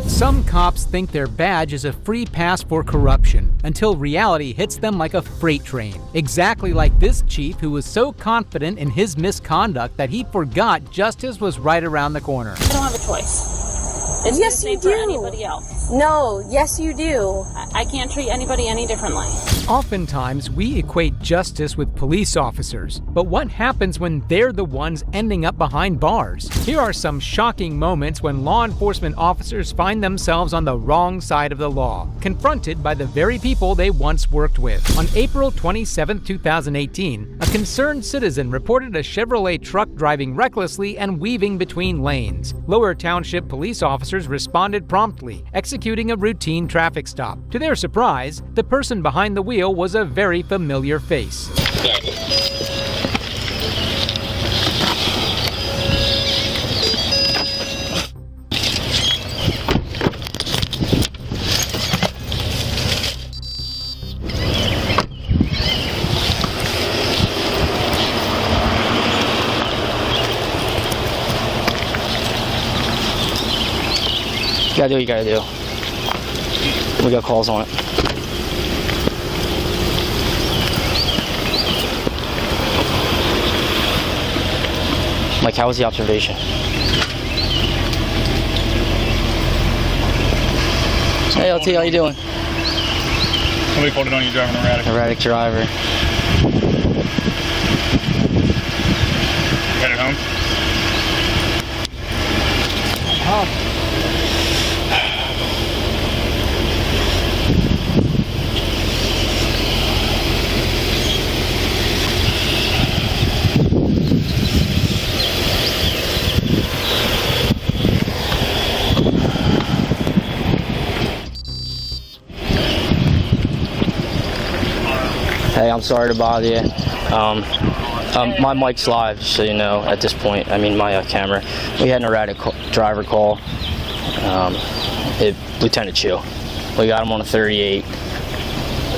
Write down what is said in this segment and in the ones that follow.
Some cops think their badge is a free pass for corruption until reality hits them like a freight train. Exactly like this chief who was so confident in his misconduct that he forgot justice was right around the corner. I don't have a choice. It's yes, the same you do. For anybody else. No, yes, you do. I can't treat anybody any differently. Oftentimes, we equate justice with police officers, but what happens when they're the ones ending up behind bars? Here are some shocking moments when law enforcement officers find themselves on the wrong side of the law, confronted by the very people they once worked with. On April 27, 2018, a concerned citizen reported a Chevrolet truck driving recklessly and weaving between lanes. Lower Township police officers responded promptly, executing a routine traffic stop. To their surprise, the person behind the wheel was a very familiar face. You gotta do what you gotta do. We got calls on it. Like, how was the observation? Hey, LT, how you doing? Somebody pulled it on you driving erratic. Erratic driver. Headed home? Hey, I'm sorry to bother you. My mic's live, so you know, at this point. I mean, my camera. We had an erratic driver call. Lieutenant Chu. We got him on a 38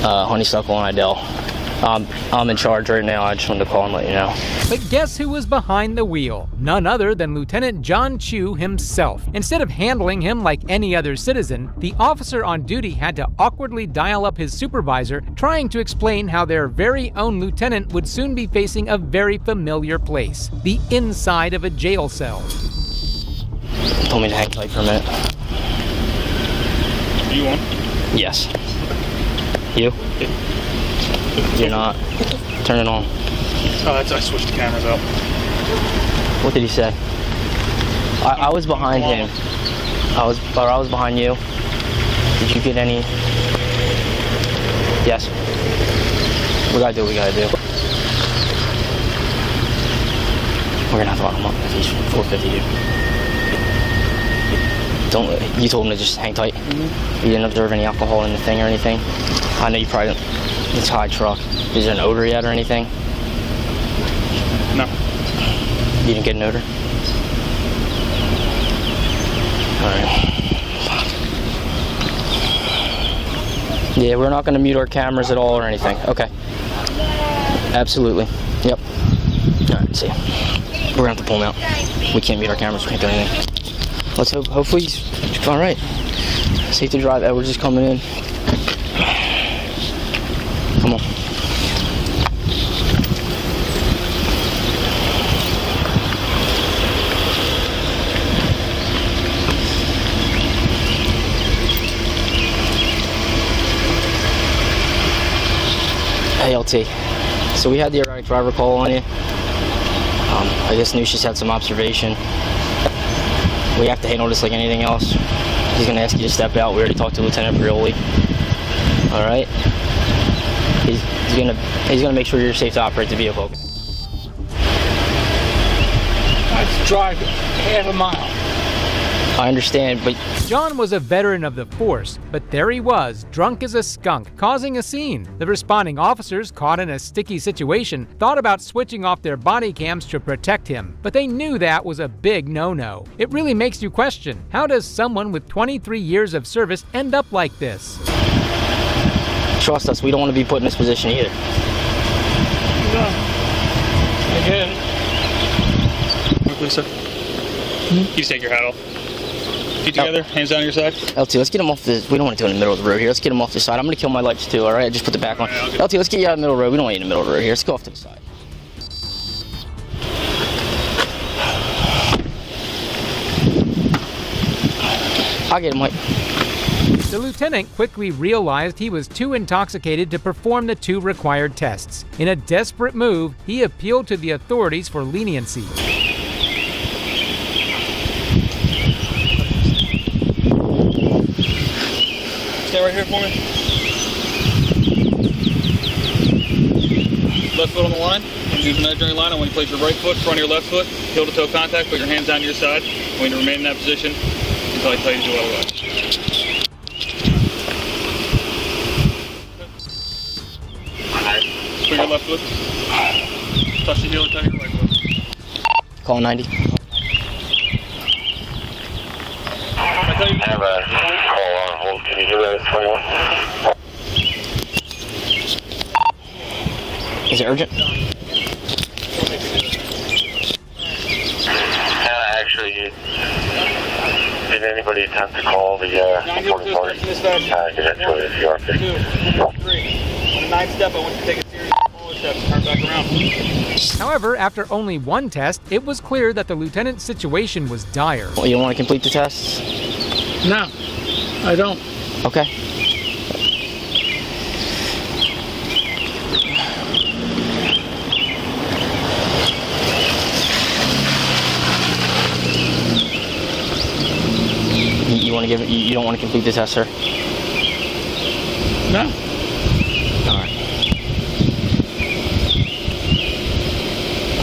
Honeysuckle on Idell. I'm in charge right now. I just wanted to call and let you know. But guess who was behind the wheel? None other than Lieutenant John Chu himself. Instead of handling him like any other citizen, the officer on duty had to awkwardly dial up his supervisor, trying to explain how their very own lieutenant would soon be facing a very familiar place, the inside of a jail cell. Told me to hang tight for a minute. You on? Yes. You? You're not. Turn it on. Oh, I switched the cameras out. What did he say? I was behind him. I was behind you. Did you get any? Yes. We gotta do what we gotta do. We're gonna have to lock him up if he's 450. You told him to just hang tight. Mm-hmm. You didn't observe any alcohol in the thing or anything. I know you probably didn't. It's a high truck. Is there an odor yet or anything? No. You didn't get an odor? Alright. Yeah, we're not going to mute our cameras at all or anything. Okay. Absolutely. Yep. Alright, see. We're going to have to pull him out. We can't mute our cameras. We can't do anything. Let's hope. Hopefully he's alright. Safe to drive. Edward's just coming in. Come on. Hey, LT. So we had the erratic driver call on you. I guess Nucius had some observation. We have to handle this like anything else. He's gonna ask you to step out. We already talked to Lieutenant Brioli. All right. He's gonna make sure you're safe to operate the vehicle. I drive half a mile. I understand, but John was a veteran of the force, but there he was, drunk as a skunk, causing a scene. The responding officers, caught in a sticky situation, thought about switching off their body cams to protect him, but they knew that was a big no-no. It really makes you question, how does someone with 23 years of service end up like this? trust us, we don't want to be put in this position either. No. I get it. Lisa, can you just take your hat off? Feet together, hands down your side. LT, let's get him off the. We don't want to do it in the middle of the road here. Let's get him off the side. I'm gonna kill my lights too. All right, just put the back on. Right, LT, let's get you out of the middle of the road. We don't want you in the middle of the road here. Let's go off to the side. I'll get him, Mike. The lieutenant quickly realized he was too intoxicated to perform the 2 required tests. In a desperate move, he appealed to the authorities for leniency. Stay right here for me. Left foot on the line. Use the measuring line. I want you to place your right foot in front of your left foot. Heel to toe contact. Put your hands down to your side. I want you to remain in that position until I tell you to do otherwise. Put your left foot. Touch the heel and touch your right foot. Call 90. I tell you to Have a call on hold. Can you hear that? 21. Is it urgent? Actually, did anybody attempt to call the reporting party? Because actually, if you are 2, 3. On the 9th step, I want you to take a series of smaller steps and turn back around. However, after only 1 test, it was clear that the lieutenant's situation was dire. Well, you don't want to complete the tests? No, I don't. Okay. You want to give it? You don't want to complete the test, sir? No. All right.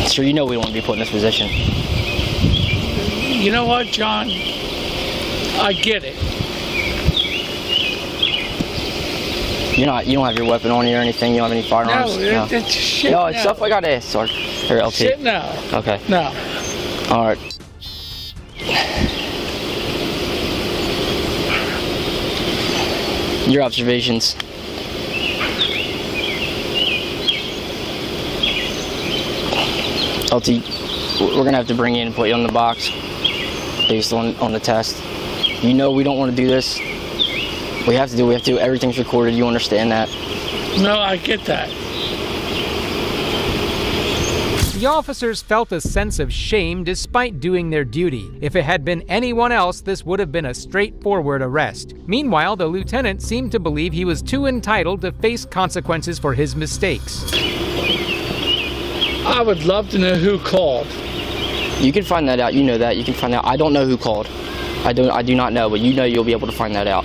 Sir, you know we don't want to be put in this position. You know what, John? I get it. You don't have your weapon on you or anything. You don't have any firearms. No, it's shit. No, it's no. stuff I got to ask, sir. Or LT. Shit, no. Okay. No. All right. Your observations. LT, we're gonna have to bring you in and put you on the box based on the test. You know we don't want to do this. We have to do everything's recorded. You understand that? No, I get that. The officers felt a sense of shame despite doing their duty. If it had been anyone else, this would have been a straightforward arrest. Meanwhile, the lieutenant seemed to believe he was too entitled to face consequences for his mistakes. I would love to know who called. You can find that out. You know that. You can find out. I don't know who called. I do not know, but you know you'll be able to find that out.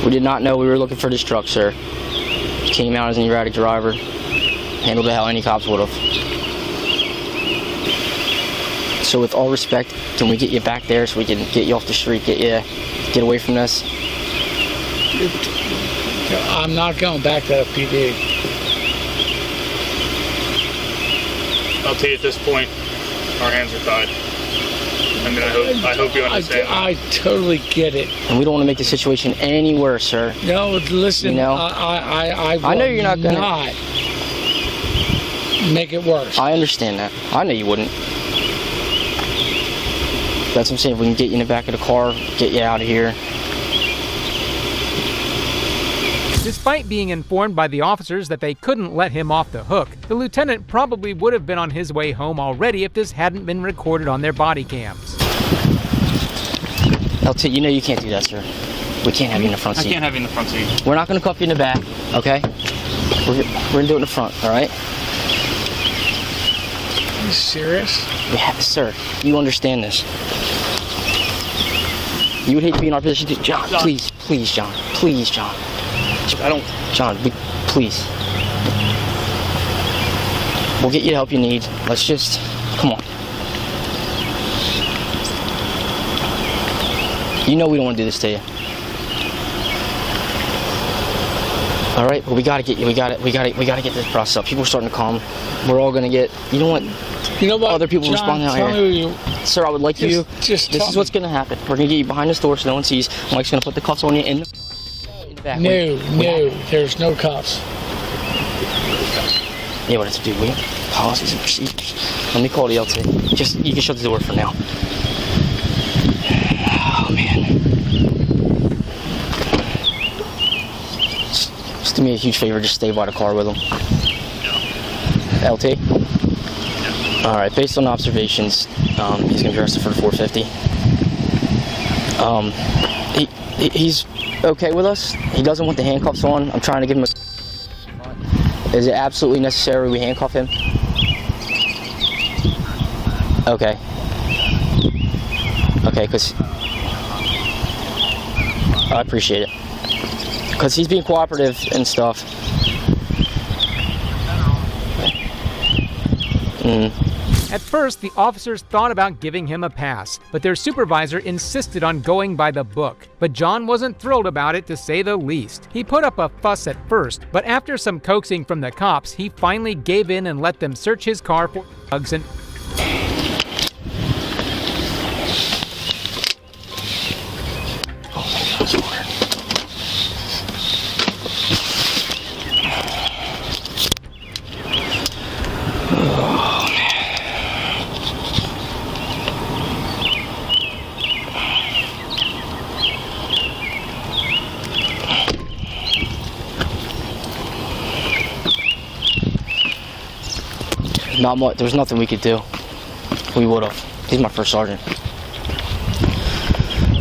We did not know we were looking for this truck, sir. Came out as an erratic driver. Handled it how any cops would have. So with all respect, can we get you back there so we can get you off the street, get away from this? I'm not going back to PD. I'll tell you at this point, our hands are tied. I mean, I hope you understand. I totally get it. And we don't want to make the situation any worse, sir. No, listen, You know? I know you're not gonna- not make it worse. I understand that. I know you wouldn't. That's what I'm saying. If we can get you in the back of the car, get you out of here. Despite being informed by the officers that they couldn't let him off the hook, the lieutenant probably would have been on his way home already if this hadn't been recorded on their body cams. LT, you know you can't do that, sir. We can't have you in the front seat. I can't have you in the front seat. We're not going to cuff you in the back, okay? We're going to do it in the front, all right? Are you serious? Yeah, sir, you understand this. You would hate to be in our position too. John, please, John. Please, John. John, please. We'll get you the help you need. Let's just, come on. You know we don't want to do this to you. All right, well we gotta get you. We gotta get this process up. People are starting to calm. We're all gonna get. You know what? Other people John, responding out tell here. me you, Sir, I would like you. just This tell is what's me. gonna happen. We're gonna get you behind this door so no one sees. Mike's gonna put the cuffs on you in the back. No, there's no cuffs. Yeah, what it's do? We policies and procedures. Let me call the LT. Just, you can shut the door for now. Oh, man. Just do me a huge favor, just stay by the car with him. LT? Alright, based on observations, he's gonna be arrested for the 450. He's okay with us. He doesn't want the handcuffs on. I'm trying to give him a... Is it absolutely necessary we handcuff him? Okay. Okay, because... I appreciate it. Because he's being cooperative and stuff. At first, the officers thought about giving him a pass, but their supervisor insisted on going by the book. But John wasn't thrilled about it, to say the least. He put up a fuss at first, but after some coaxing from the cops, he finally gave in and let them search his car for drugs and... Not much. There's nothing we could do. We would have. He's my first sergeant.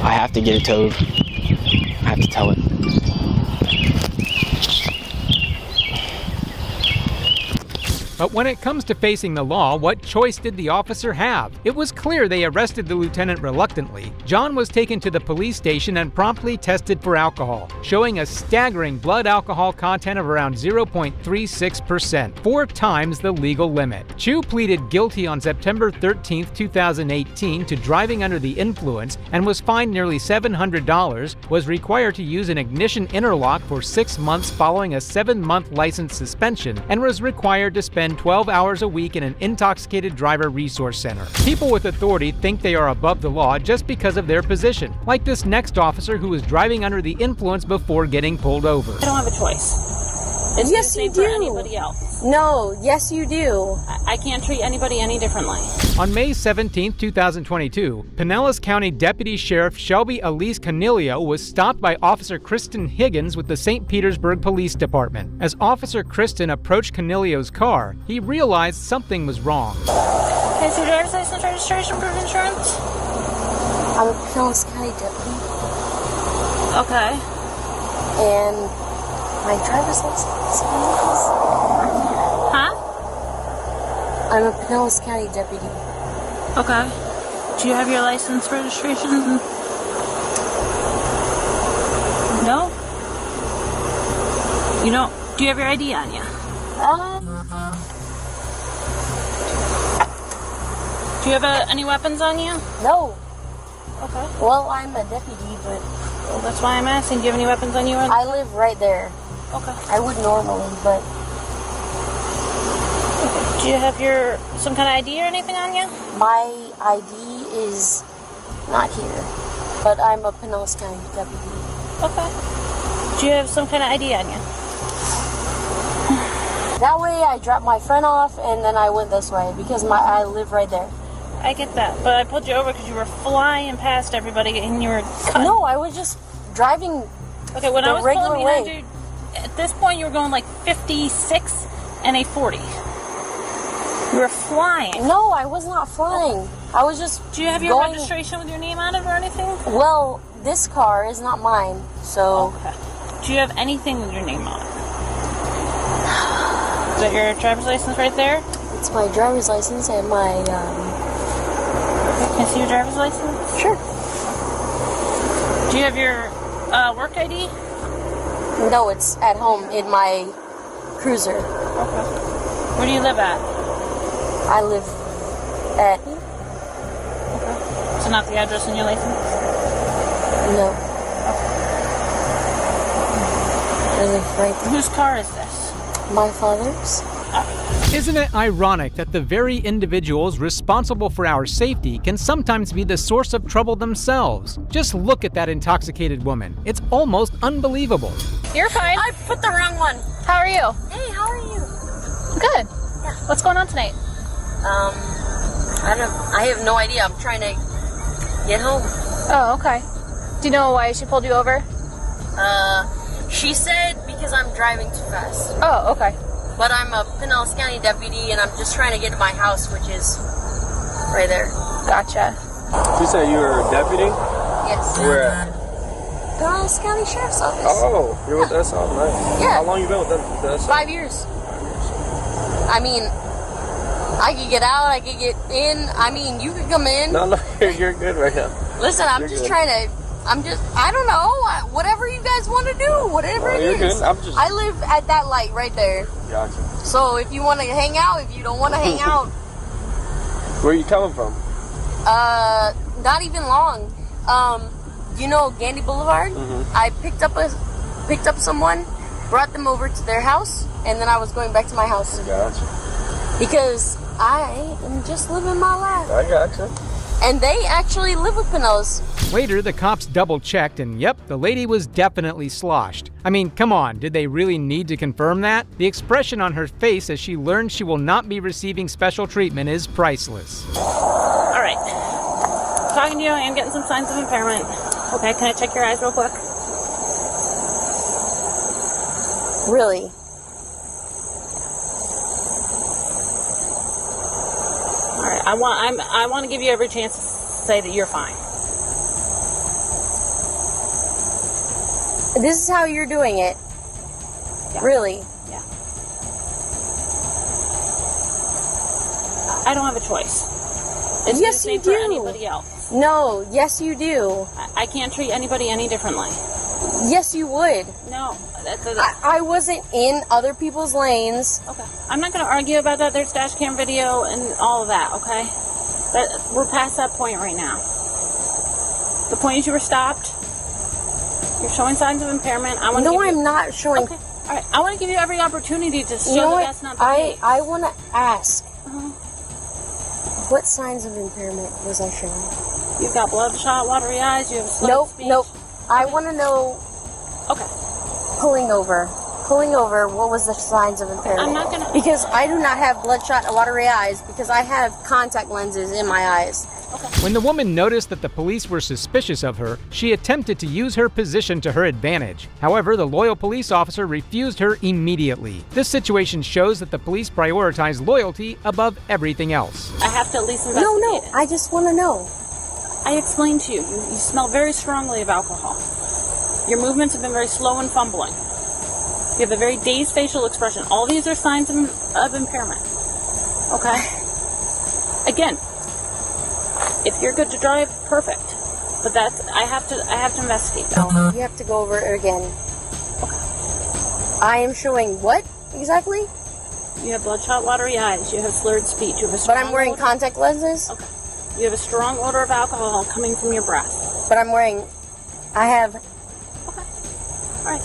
I have to get it towed. I have to tell it. But when it comes to facing the law, what choice did the officer have? It was clear they arrested the lieutenant reluctantly. John was taken to the police station and promptly tested for alcohol, showing a staggering blood alcohol content of around 0.36%, 4 times the legal limit. Chu pleaded guilty on September 13, 2018 to driving under the influence and was fined nearly $700, was required to use an ignition interlock for 6 months following a 7-month license suspension, and was required to spend 12 hours a week in an intoxicated driver resource center. People with authority think they are above the law just because of their position, like this next officer who was driving under the influence before getting pulled over. I don't have a choice. It's Yes, the same you for do. anybody else. No, yes you do. I can't treat anybody any differently. On May 17, 2022, Pinellas County Deputy Sheriff Shelby Elise Canilio was stopped by Officer Kristen Higgins with the St. Petersburg Police Department. As Officer Kristen approached Canilio's car, he realized something was wrong. Can I see your driver's license, registration, proof of insurance? I'm a Pinellas County deputy, Okay. and my driver's license is... Huh? I'm a Pinellas County deputy. Okay. Do you have your license, registration? No? You don't? Do you have your ID on you? Do you have any weapons on you? No. Okay. Well, I'm a deputy, but Well, that's why I'm asking. Do you have any weapons on you? I live right there. Okay. I would normally, but Do you have some kind of ID or anything on you? my ID is not here. But I'm a Pinellas County deputy. Okay. Do you have some kind of ID on you? That way I dropped my friend off and then I went this way because I live right there. I get that, but I pulled you over because you were flying past everybody and you were cutting. No, I was just driving. Okay, when I the was regular pulling behind way. you, at this point you were going like 56 and a 40. You were flying. No, I was not flying. I was just Do you have your going... registration with your name on it or anything? Well, this car is not mine, so... Okay. Do you have anything with your name on it? Is that your driver's license right there? It's my driver's license and my, Okay, can I see your driver's license? Sure. Do you have your work ID? No, it's at home in my cruiser. Okay. Where do you live at? I live at... Okay. So not the address on your license? No. I live right there. Whose car is this? My father's. Isn't it ironic that the very individuals responsible for our safety can sometimes be the source of trouble themselves? Just look at that intoxicated woman. It's almost unbelievable. You're fine. I put the wrong one. How are you? Hey, how are you? Good. Yeah. What's going on tonight? I have no idea. I'm trying to get home. Oh, okay. Do you know why she pulled you over? She said because I'm driving too fast. Oh, okay. But I'm a Pinellas County deputy, and I'm just trying to get to my house, which is right there. Gotcha. You said you were a deputy? Yes. Where at? Pinellas County Sheriff's Office. Oh, you're with us all night. Yeah. How long you been with us? 5 years. I mean, I could get out, I could get in. I mean, you could come in. No, you're good right now. Listen, I'm just trying to. I don't know. Whatever you guys want to do, whatever it you're is. Good. I live at that light right there. Gotcha. So if you want to hang out, if you don't want to hang out. Where are you coming from? Not even long. You know Gandy Boulevard? Mm-hmm. I picked up someone, brought them over to their house, and then I was going back to my house. Gotcha. Because I am just living my life. I gotcha. And they actually live with Pinellas. Later, the cops double-checked, and yep, the lady was definitely sloshed. I mean, come on, did they really need to confirm that? The expression on her face as she learns she will not be receiving special treatment is priceless. All right. Talking to you, I am getting some signs of impairment. Okay, can I check your eyes real quick? Really? All right. I want to give you every chance to say that you're fine. This is how you're doing it? Yeah. Really? Yeah. I don't have a choice. It's Yes, the same you for do. anybody else. No, yes you do. I can't treat anybody any differently. Yes you would. No. I wasn't in other people's lanes. Okay. I'm not going to argue about that. There's dash cam video and all of that, okay? We're past that point right now. The point is you were stopped. You're showing signs of impairment. No, I'm not showing. Okay. All right. I want to give you every opportunity to show that that's not the case. I want to ask. Uh-huh. What signs of impairment was I showing? You've got bloodshot, watery eyes. You have slurred speech. Nope. I want to know. Okay. Pulling over. What was the signs of impairment? I'm not gonna. Because I do not have bloodshot and watery eyes because I have contact lenses in my eyes. Okay. When the woman noticed that the police were suspicious of her, she attempted to use her position to her advantage. However, the loyal police officer refused her immediately. This situation shows that the police prioritize loyalty above everything else. I have to at least investigate No. it. I just want to know. I explained to you. You smell very strongly of alcohol. Your movements have been very slow and fumbling. You have a very dazed facial expression. All these are signs of impairment. Okay? Again, if you're good to drive, perfect. But I have to investigate that. No, you have to go over it again. Okay. I am showing what exactly? You have bloodshot, watery eyes. You have slurred speech. You have a strong But I'm wearing odor. contact lenses. Okay. You have a strong odor of alcohol coming from your breath. But I have. Okay. All right.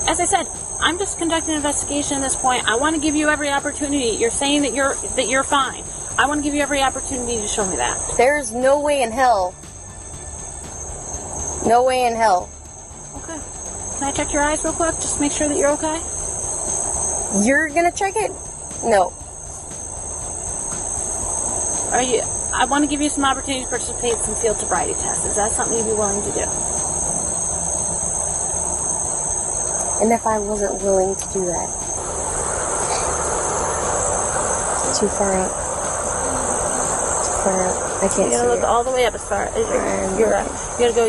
As I said, I'm just conducting an investigation at this point. I want to give you every opportunity. You're saying that you're fine. I want to give you every opportunity to show me that. There's no way in hell. No way in hell. Okay. Can I check your eyes real quick? Just make sure that you're okay. You're gonna check it? No. I want to give you some opportunity to participate in some field sobriety tests. Is that something you'd be willing to do? And if I wasn't willing to do that? Too far up. I can't see You gotta look it. all the way up as far as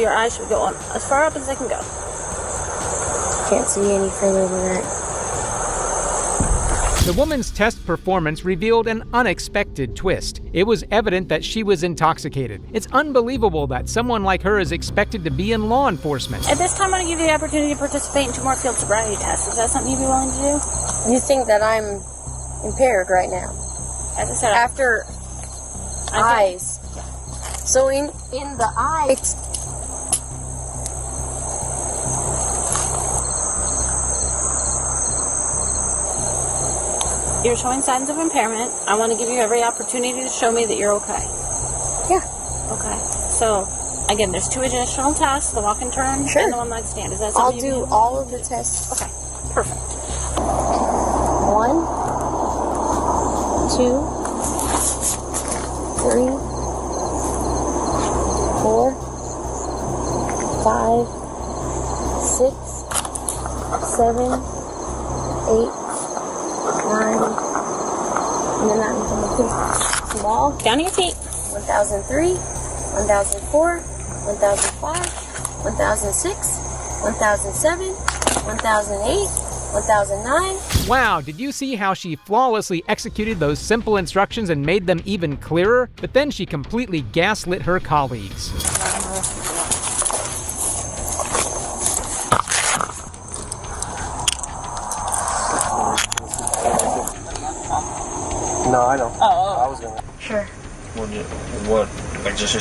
your eyes should go on as far up as they can go. Can't see any further than that. The woman's test performance revealed an unexpected twist. It was evident that she was intoxicated. It's unbelievable that someone like her is expected to be in law enforcement. At this time, I'm going to give you the opportunity to participate in 2 more field sobriety tests. Is that something you'd be willing to do? You think that I'm impaired right now? As I said, After eyes. So in the eyes. You're showing signs of impairment. I want to give you every opportunity to show me that you're okay. Yeah. Okay. So, again, there's 2 additional tests, the walk and turn Sure. and the one-leg stand. Is that I'll something do all of the tests. Okay. Perfect. 1, 2, 3, 4, 5, 6, 7, 8, 9, and then that one's on the small. Down to your feet. 1003, 1004, 1005, 1006, 1007, 1008, 1009. Wow, did you see how she flawlessly executed those simple instructions and made them even clearer? But then she completely gaslit her colleagues. No, I know. Oh. I was gonna. Sure. What? Like just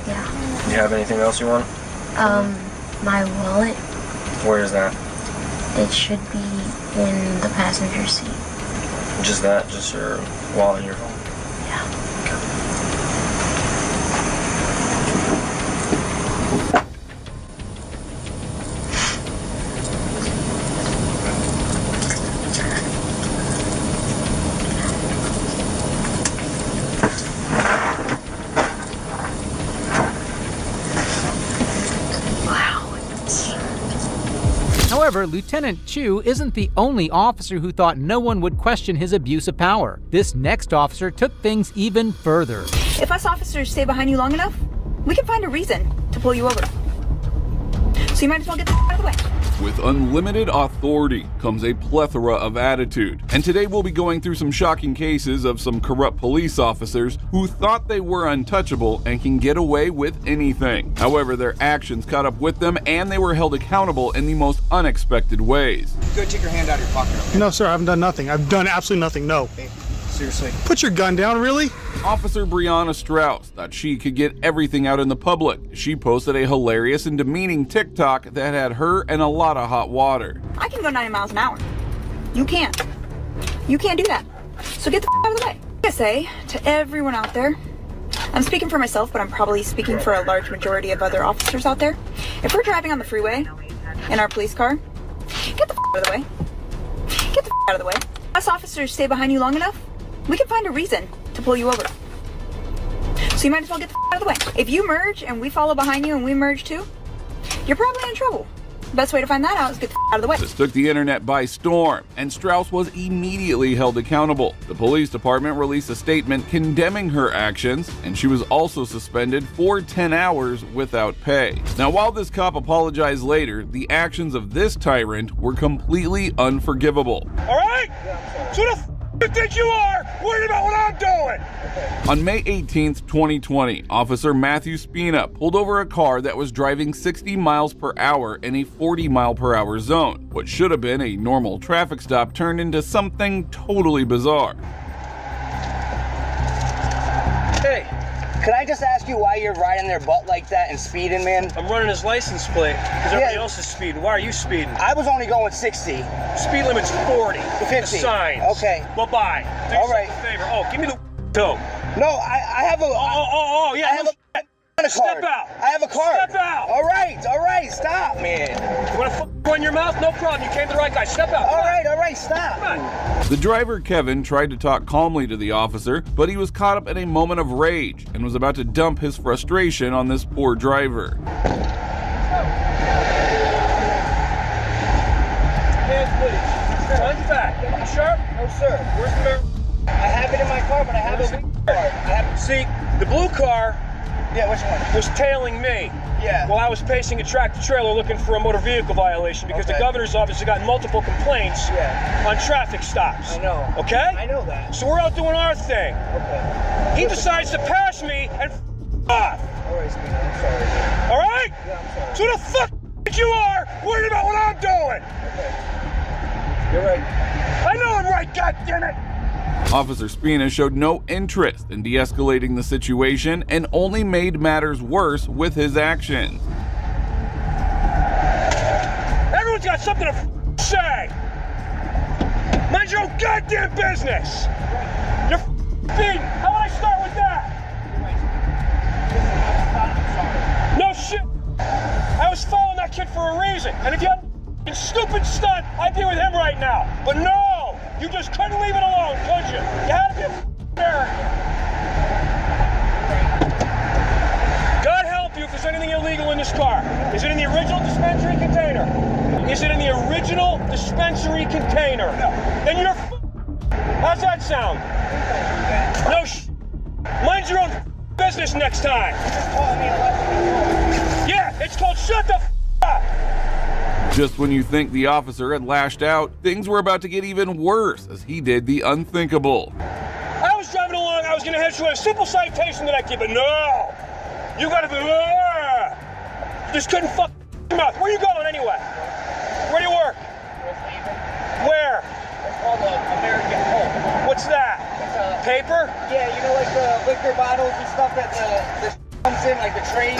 Yeah. you have anything else you want? My wallet. Where is that? It should be in the passenger seat. Just that? Just your wallet and your phone? Yeah. However, Lieutenant Chu isn't the only officer who thought no one would question his abuse of power. This next officer took things even further. If us officers stay behind you long enough, we can find a reason to pull you over. So you might as well get the out of the way. With unlimited authority comes a plethora of attitude. And today we'll be going through some shocking cases of some corrupt police officers who thought they were untouchable and can get away with anything. However, their actions caught up with them and they were held accountable in the most unexpected ways. Go take your hand out of your pocket. Okay? No, sir, I haven't done nothing. I've done absolutely nothing, no. Hey, seriously. Put your gun down, really? Officer Brianna Strauss thought she could get everything out in the public. She posted a hilarious and demeaning TikTok that had her in a lot of hot water. I can go 90 miles an hour. You can't. You can't do that. So get the out of the way. I say to everyone out there, I'm speaking for myself, but I'm probably speaking for a large majority of other officers out there. If we're driving on the freeway in our police car, get the out of the way. Get the out of the way. Us officers stay behind you long enough, we can find a reason to pull you over. So you might as well get the out of the way. If you merge and we follow behind you and we merge too, you're probably in trouble. The best way to find that out is get the out of the way. This took the internet by storm, and Strauss was immediately held accountable. The police department released a statement condemning her actions, and she was also suspended for 10 hours without pay. Now, while this cop apologized later, the actions of this tyrant were completely unforgivable. All right? So the you think you are worried about what I'm doing? On May 18th, 2020, Officer Matthew Spina pulled over a car that was driving 60 miles per hour in a 40 mile per hour zone. What should have been a normal traffic stop turned into something totally bizarre. Hey, could I just ask you why you're riding their butt like that and speeding, man? I'm running his license plate because everybody else is speeding. Why are you speeding? I was only going 60. Speed limit's 40. 50. The signs. Okay. Bye-bye. Do All yourself right. a favor. Oh, give me the toe. No, I have a... Yeah. I have a card. Step out. I have a card. Step out. All right, stop, man. You want to run your mouth? No problem. You came to the right guy. Step out. All right, stop. Come on. The driver, Kevin, tried to talk calmly to the officer, but he was caught up in a moment of rage and was about to dump his frustration on this poor driver. Hands, please. Front back. You sharp? No, sir. Where's the mirror? I have it in my car, but I have a blue card. See, the blue car Yeah, which one? was tailing me. Yeah. While I was pacing a tractor trailer looking for a motor vehicle violation because the Okay. governor's office has gotten multiple complaints on traffic stops. I know. Okay? I know that. So we're out doing our thing. Okay. He decides to pass me and off. All right, Speedy, I'm sorry. All right? Yeah, I'm sorry. So the fuck you are worried about what I'm doing. Okay. You're right. I know I'm right, goddammit. Officer Spina showed no interest in de-escalating the situation and only made matters worse with his actions. Everyone's got something to say. Mind your own goddamn business. You're speeding. How about I start with that? No shit. I was following that kid for a reason. And if you had a stupid stunt, I'd be with him right now. But no, you just couldn't leave it alone, could you? You had to be a American. this car? Is it in the original dispensary container? Is it in the original dispensary container? No. Then you're how's that sound? No mind your own business next time. Yeah, it's called shut the up. Just when you think the officer had lashed out, things were about to get even worse as he did the unthinkable. I was driving along, I was gonna head to a simple citation that I give, but no! You gotta be, just couldn't fuck your mouth. Where you going anyway? Where do you work? Where? It's called American Pulp. What's that? It's paper? Yeah, you know, like the liquor bottles and stuff that the comes in, like the trays.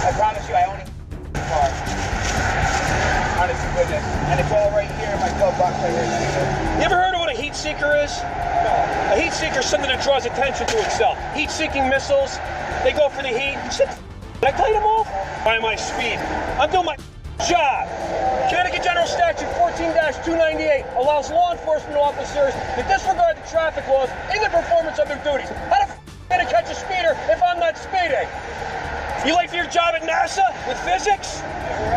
I promise you, I own a car. Honest to goodness. And it's all right here in my glove box right here. You ever heard of what a heat seeker is? No. A heat seeker is something that draws attention to itself. Heat-seeking missiles, they go for the heat. Shit, did I tell you to move? By my speed. I'm doing my job. Connecticut General Statute 14-298 allows law enforcement officers to disregard the traffic laws in the performance of their duties. How the f*** am I gonna catch a speeder if I'm not speeding? You late for your job at NASA with physics?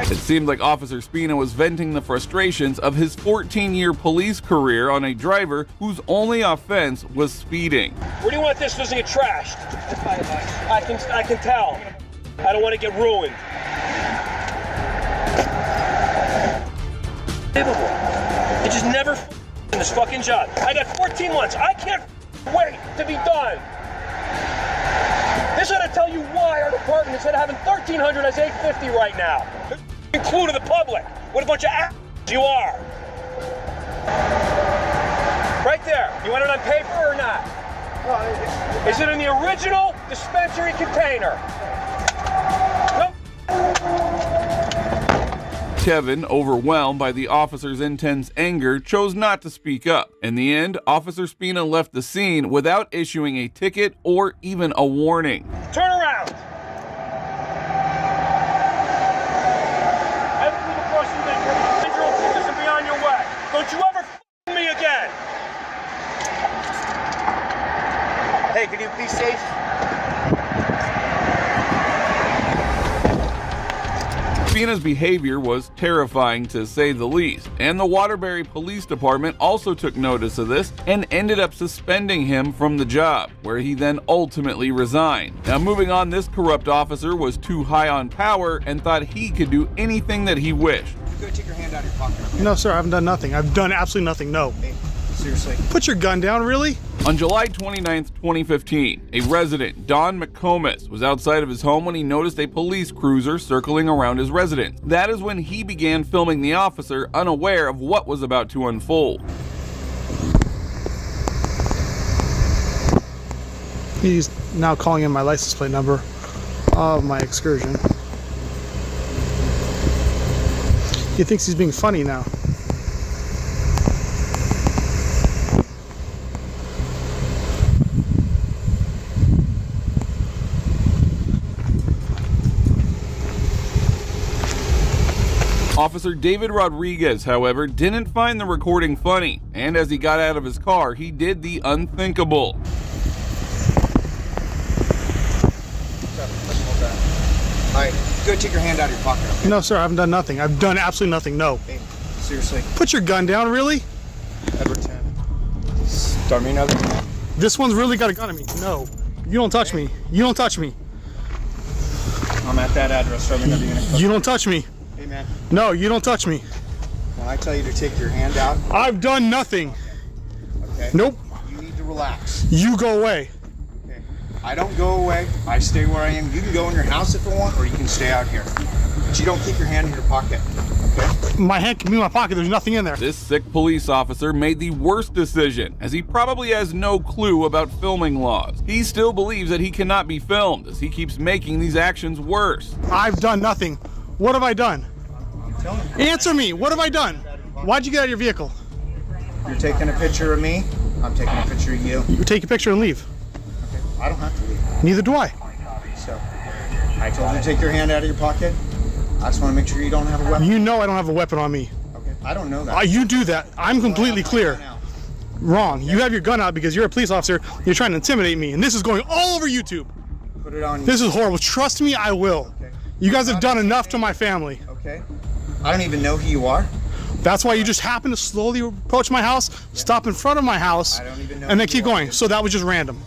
It seemed like Officer Spina was venting the frustrations of his 14-year police career on a driver whose only offense was speeding. Where do you want this doesn't get trashed? I can tell. I don't want to get ruined. It just never in this fucking job. I got 14 months. I can't wait to be done. This ought to tell you why our department, instead of having 1,300, has 850 right now. Include to the public. What a bunch of you are. Right there. You want it on paper or not? Is it in the original dispensary container? Nope. Kevin, overwhelmed by the officer's intense anger, chose not to speak up. In the end, Officer Spina left the scene without issuing a ticket or even a warning. Turn around. Everything across you that individual tickets and be on your way. Don't you ever me again. Hey, can you be safe? Spina's behavior was terrifying to say the least, and the Waterbury Police Department also took notice of this and ended up suspending him from the job, where he then ultimately resigned. Now, moving on, this corrupt officer was too high on power and thought he could do anything that he wished. Go take your hand out of your pocket. No, sir, I haven't done nothing. I've done absolutely nothing, no. Hey, seriously. Put your gun down, really? On July 29, 2015, a resident, Don McComas, was outside of his home when he noticed a police cruiser circling around his residence. That is when he began filming the officer, unaware of what was about to unfold. He's now calling in my license plate number of my excursion. He thinks he's being funny now. Officer David Rodriguez, however, didn't find the recording funny, and as he got out of his car, he did the unthinkable. All right, go take your hand out of your pocket. Okay? No, sir, I haven't done nothing. I've done absolutely nothing, no. Hey, seriously. Put your gun down, really? Edward 10. Start me another. This one's really got a gun on me. No. You don't touch me. You don't touch me. I'm at that address. Start me another unit. You don't touch me. Hey, man. No, you don't touch me. When I tell you to take your hand out. I've done nothing. Okay. Nope. You need to relax. You go away. Okay. I don't go away. I stay where I am. You can go in your house if you want, or you can stay out here. But you don't keep your hand in your pocket. Okay? My hand can be in my pocket. There's nothing in there. This sick police officer made the worst decision, as he probably has no clue about filming laws. He still believes that he cannot be filmed, as he keeps making these actions worse. I've done nothing. What have I done? Answer me. What have I done? Why'd you get out of your vehicle? You're taking a picture of me. I'm taking a picture of you. You take a picture and leave. Okay. I don't have to leave. Neither do I. So, I told you to take your hand out of your pocket. I just want to make sure you don't have a weapon. You know I don't have a weapon on me. Okay. I don't know that. You do that. I'm completely clear. Wrong. Okay. You have your gun out because you're a police officer. You're trying to intimidate me, and this is going all over YouTube. Put it on. This is horrible. Trust me, I will. Okay. You guys have done enough to my family. Okay. I don't even know who you are. That's why you just happen to slowly approach my house, stop in front of my house, I don't even know and then who keep you are, going. dude. So that was just random.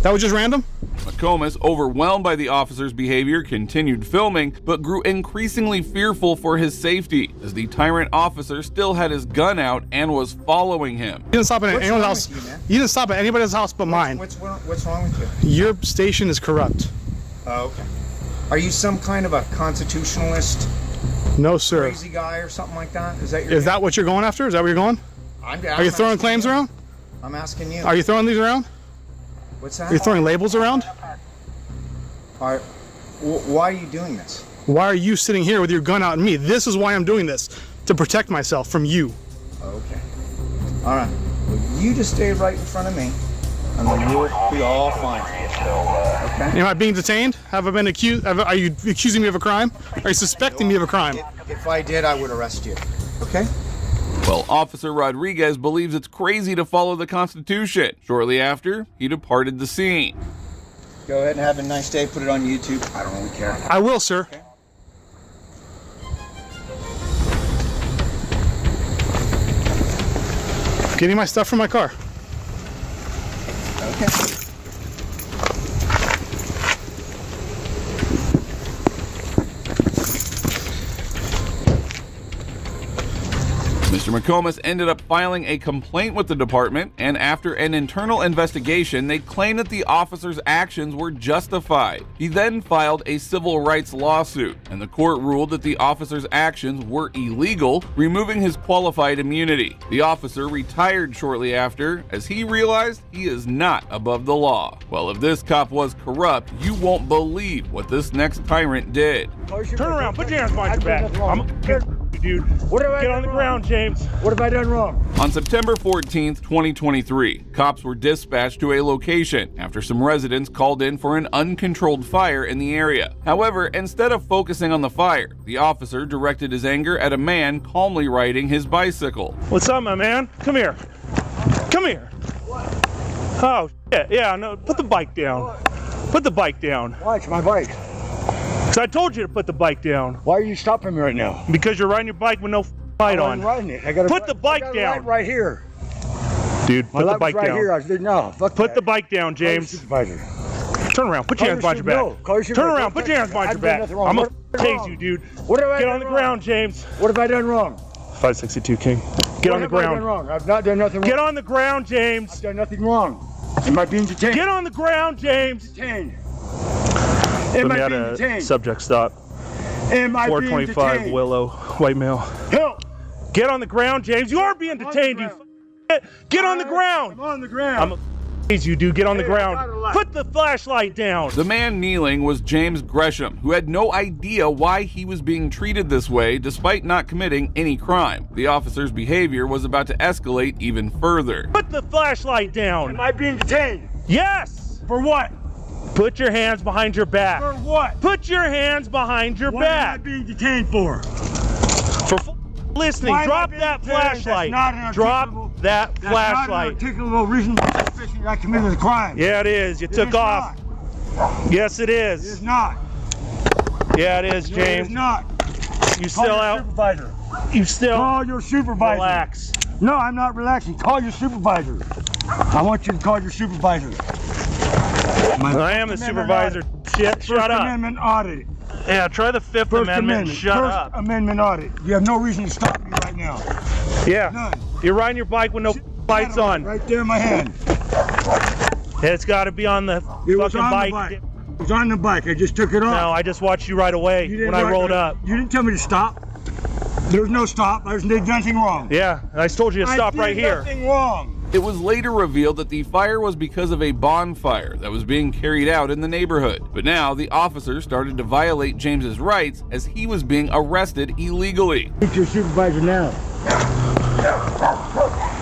That was just random? McComas, overwhelmed by the officer's behavior, continued filming, but grew increasingly fearful for his safety, as the tyrant officer still had his gun out and was following him. You didn't stop at What's anyone's wrong house. with you, man? You didn't stop at anybody's house but mine. What's wrong with you? Your station is corrupt. Oh, okay. Are you some kind of a constitutionalist, No, sir. crazy guy or something like that? Is that your? Is that what you're going after? Is that where you're going? Are you throwing claims around? I'm asking you. Are you throwing these around? What's that? Are you throwing labels around? Why are you doing this? Why are you sitting here with your gun out at me? This is why I'm doing this, to protect myself from you. Okay. All right. Well, you just stay right in front of me, and then we'll be all fine. Okay. Am I being detained? Have I been accused? Are you accusing me of a crime? Are you suspecting me of a crime? If I did, I would arrest you. Okay. Well, Officer Rodriguez believes it's crazy to follow the Constitution. Shortly after, he departed the scene. Go ahead and have a nice day. Put it on YouTube. I don't really care. I will, sir. Okay. Getting my stuff from my car. Okay. Mr. McComas ended up filing a complaint with the department, and after an internal investigation, they claimed that the officer's actions were justified. He then filed a civil rights lawsuit, and the court ruled that the officer's actions were illegal, removing his qualified immunity. The officer retired shortly after, as he realized he is not above the law. Well, if this cop was corrupt, you won't believe what this next tyrant did. Turn around, put your hands behind your back. I'm dude. What have I Get on the ground, James. What have I done wrong? On September 14th, 2023, cops were dispatched to a location after some residents called in for an uncontrolled fire in the area. However, instead of focusing on the fire, the officer directed his anger at a man calmly riding his bicycle. What's up, my man? Come here. Come here. Oh, shit. Yeah, no, put the bike down. Put the bike down. Why? It's my bike. Because I told you to put the bike down. Why are you stopping me right now? Because you're riding your bike with no light on. I'm riding it. I gotta put the bike I got down. A light right here. Dude, My put the light bike was right down. here. I said, no, fuck Put that. the bike down, James. Supervisor. Turn around. Put your hands behind your back. No, call your Turn supervisor. around. Put your hands behind your back. I'm going to tase you, dude. What have I Get done on the wrong? ground, James. What have I done wrong? 562 King. Get on the What have I done ground. wrong? I've not done nothing wrong. Get on the ground, James. I've done nothing wrong. Am I being detained? Get on the ground, James. Detained. Let Am me I add being a detained? subject stop. Am I being 425 detained? Willow, white male. Help! Get on the ground, James. You are being detained, you Get on the ground. I'm on the ground. I'm you do. Get on the Hey, I got a ground. light. Put the flashlight down. The man kneeling was James Gresham, who had no idea why he was being treated this way despite not committing any crime. The officer's behavior was about to escalate even further. Put the flashlight down. Am I being detained? Yes. For what? Put your hands behind your back. For what? Put your hands behind your What am I back. being detained for? For listening. Why am I Drop being that detained? flashlight. That's not an Drop articulable- that That's flashlight. not an articulable reason for suspicion that I committed a crime. Yeah, it is. You took is off. Yes, it It is. is not. Yeah, it is, No, it James. is not. You Call still your out? supervisor. You still Call your supervisor. relax. No, I'm not relaxing. Call your supervisor. I want you to call your supervisor. I am the supervisor. Shut First up. Amendment audit. Yeah, try the Fifth First Amendment. Amendment. Shut First up. Amendment audit. You have no reason to stop me right now. Yeah. None. You're riding your bike with no lights on. Right there in my hand. It's got to be on the It was fucking on bike. the bike. It was on the bike. I just took it off. No, I just watched you right away You didn't when I write- rolled up. You didn't tell me to stop. There's no stop. I did nothing wrong. Yeah, and I told you to stop right I did here. nothing wrong. It was later revealed that the fire was because of a bonfire that was being carried out in the neighborhood. But now the officer started to violate James's rights as he was being arrested illegally. Speak to your supervisor now.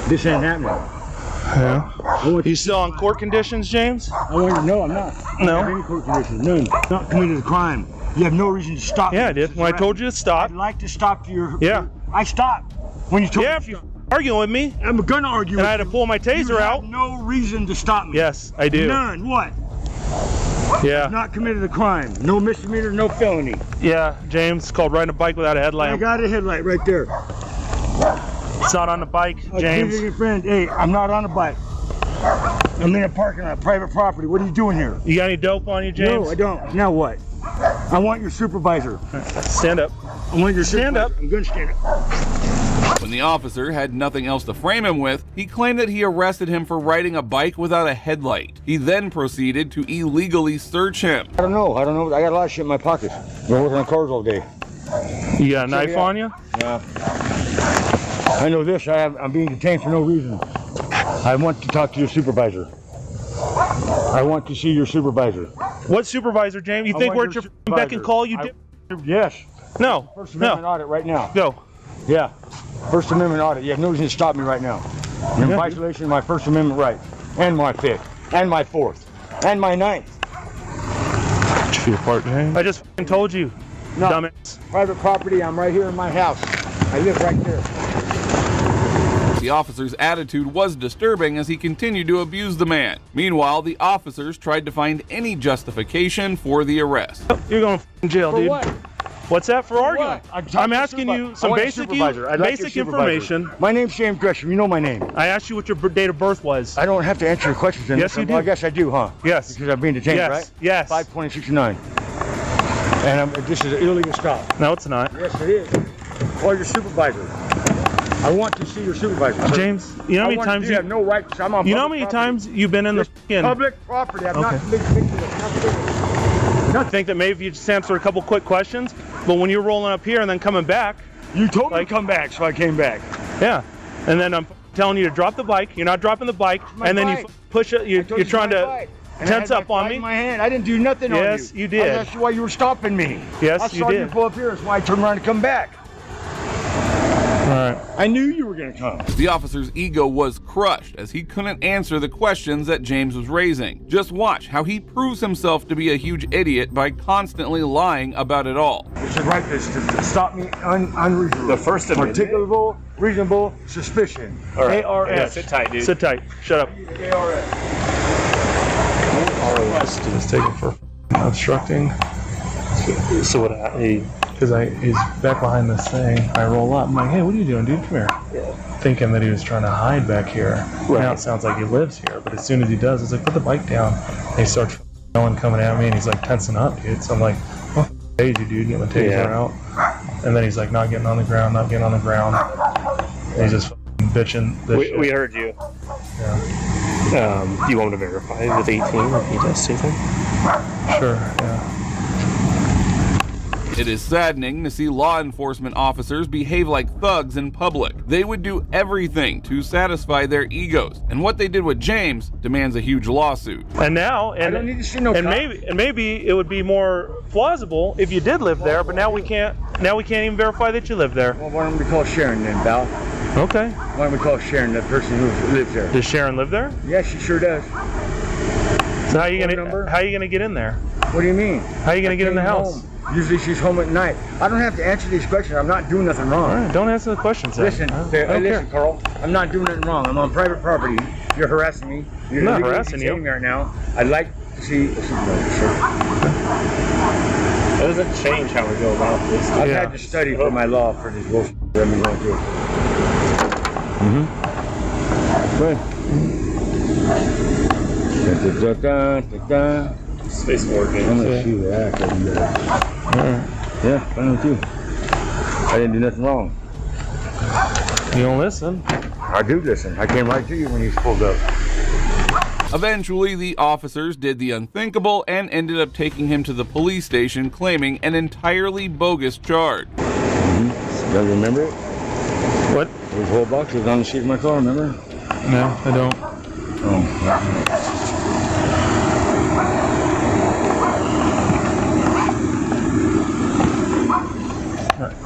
This ain't happening. Yeah. You still on court conditions, James? I want you to know I'm not. No. I don't have any court conditions. None. Not committed a crime. You have no reason to stop. Yeah, me. I did. When I told you to stop. I'd like to stop your. Yeah. I stopped when you told Yeah, me. if you're arguing with me, I'm gonna argue. and with I had to you. pull my You taser have out. no reason to stop me. Yes, I do. None. What? Yeah. I've not committed a crime. No misdemeanor, no felony. Yeah, James, it's called riding a bike without a headlamp. I got a headlight right there. It's not on the bike, James. Your friend. Hey, I'm not on a bike. I'm in a parking lot, private property. What are you doing here? You got any dope on you, James? No, I don't. Now what? I want your supervisor. Stand up. I want your stand up. I'm going to stand up. When the officer had nothing else to frame him with, he claimed that he arrested him for riding a bike without a headlight. He then proceeded to illegally search him. I don't know. I got a lot of shit in my pockets. I've been working on cars all day. You got a knife on you? Yeah. I know this. I'm being detained for no reason. I want to talk to your supervisor. I want to see your supervisor. What supervisor, James? You think we're at your beck and call? You did? Yes. No. First Amendment audit right now. Go. Yeah. First Amendment audit. You have no reason to stop me right now. You're in violation of my First Amendment right, and my Fifth, and my Fourth, and my Ninth. Put your feet apart, James. I just told you, no. Dumbass. Private property. I'm right here in my house. I live right there. The officer's attitude was disturbing as he continued to abuse the man. Meanwhile, the officers tried to find any justification for the arrest. You're going to jail, dude. What? What's that for arguing? I'm asking you some basic information. My name's James Gresham. You know my name. I asked you what your date of birth was. I don't have to answer your questions. Yes, you do. I guess I do, huh? Yes. Because I'm being detained, right? Yes. 5/2069. And this is an illegal stop. No, it's not. Yes, it is. Call your supervisor. I want to see your supervisor. James, you know how many times you have no right. I'm on. You know how many times you've been in the public property? I'm not convicted. I think that maybe if you just answer a couple quick questions, but when you're rolling up here and then coming back, you told me to come back, so I came back. Yeah, and then I'm telling you to drop the bike. You're not dropping the bike, and then you push it. You're trying to tense up on me. In my hand, I didn't do nothing on you. Yes, you did. That's why you were stopping me. Yes, you did. I saw you pull up here. That's why I turned around and come back. Right. I knew you were going to come. The officer's ego was crushed as he couldn't answer the questions that James was raising. Just watch how he proves himself to be a huge idiot by constantly lying about it all. You should write this to stop me unreasonable. The First Amendment. Articulable, reasonable suspicion. All right. ARS. Yeah, sit tight, dude. Sit tight. Shut up. ARS. ARS is taken for obstructing. So what because he's back behind this thing. I roll up. I'm like, hey, what are you doing, dude? Come here. Yeah. Thinking that he was trying to hide back here. Right. Now it sounds like he lives here, but as soon as he does, it's like, put the bike down. And he starts yelling, coming at me, and he's like tensing up, dude. So I'm like, oh, you, dude, get my taser out. And then he's like, not getting on the ground, not getting on the ground. And he's just bitching. We heard you. Yeah. Do you want me to verify with 18 if he does anything? Sure, yeah. It is saddening to see law enforcement officers behave like thugs in public. They would do everything to satisfy their egos, and what they did with James demands a huge lawsuit. And now, I don't need to see no maybe it would be more plausible if you did live there, but now we can't. Now we can't even verify that you live there. Well, why don't we call Sharon then, Val? Okay. Why don't we call Sharon, the person who lives there? Does Sharon live there? Yes, she sure does. So how are you gonna get in there? What do you mean? How are you gonna get in the house? Home. Usually she's home at night. I don't have to answer these questions. I'm not doing nothing wrong. All right, don't answer the questions. Listen, listen, Carl. I'm not doing nothing wrong. I'm on private property. You're harassing me. You're not harassing you. Right now. I'd like to see a supervisor. That doesn't change how we go about this. I've had to study for my law for this bullshit that I've been going through. Good. Space working. I'm gonna shoot that. Yeah, fine with you. I didn't do nothing wrong. You don't listen. I do listen. I came right to you when you pulled up. Eventually, the officers did the unthinkable and ended up taking him to the police station, claiming an entirely bogus charge. You remember it? What? Those whole boxes on the seat of my car, remember? No, I don't. Oh.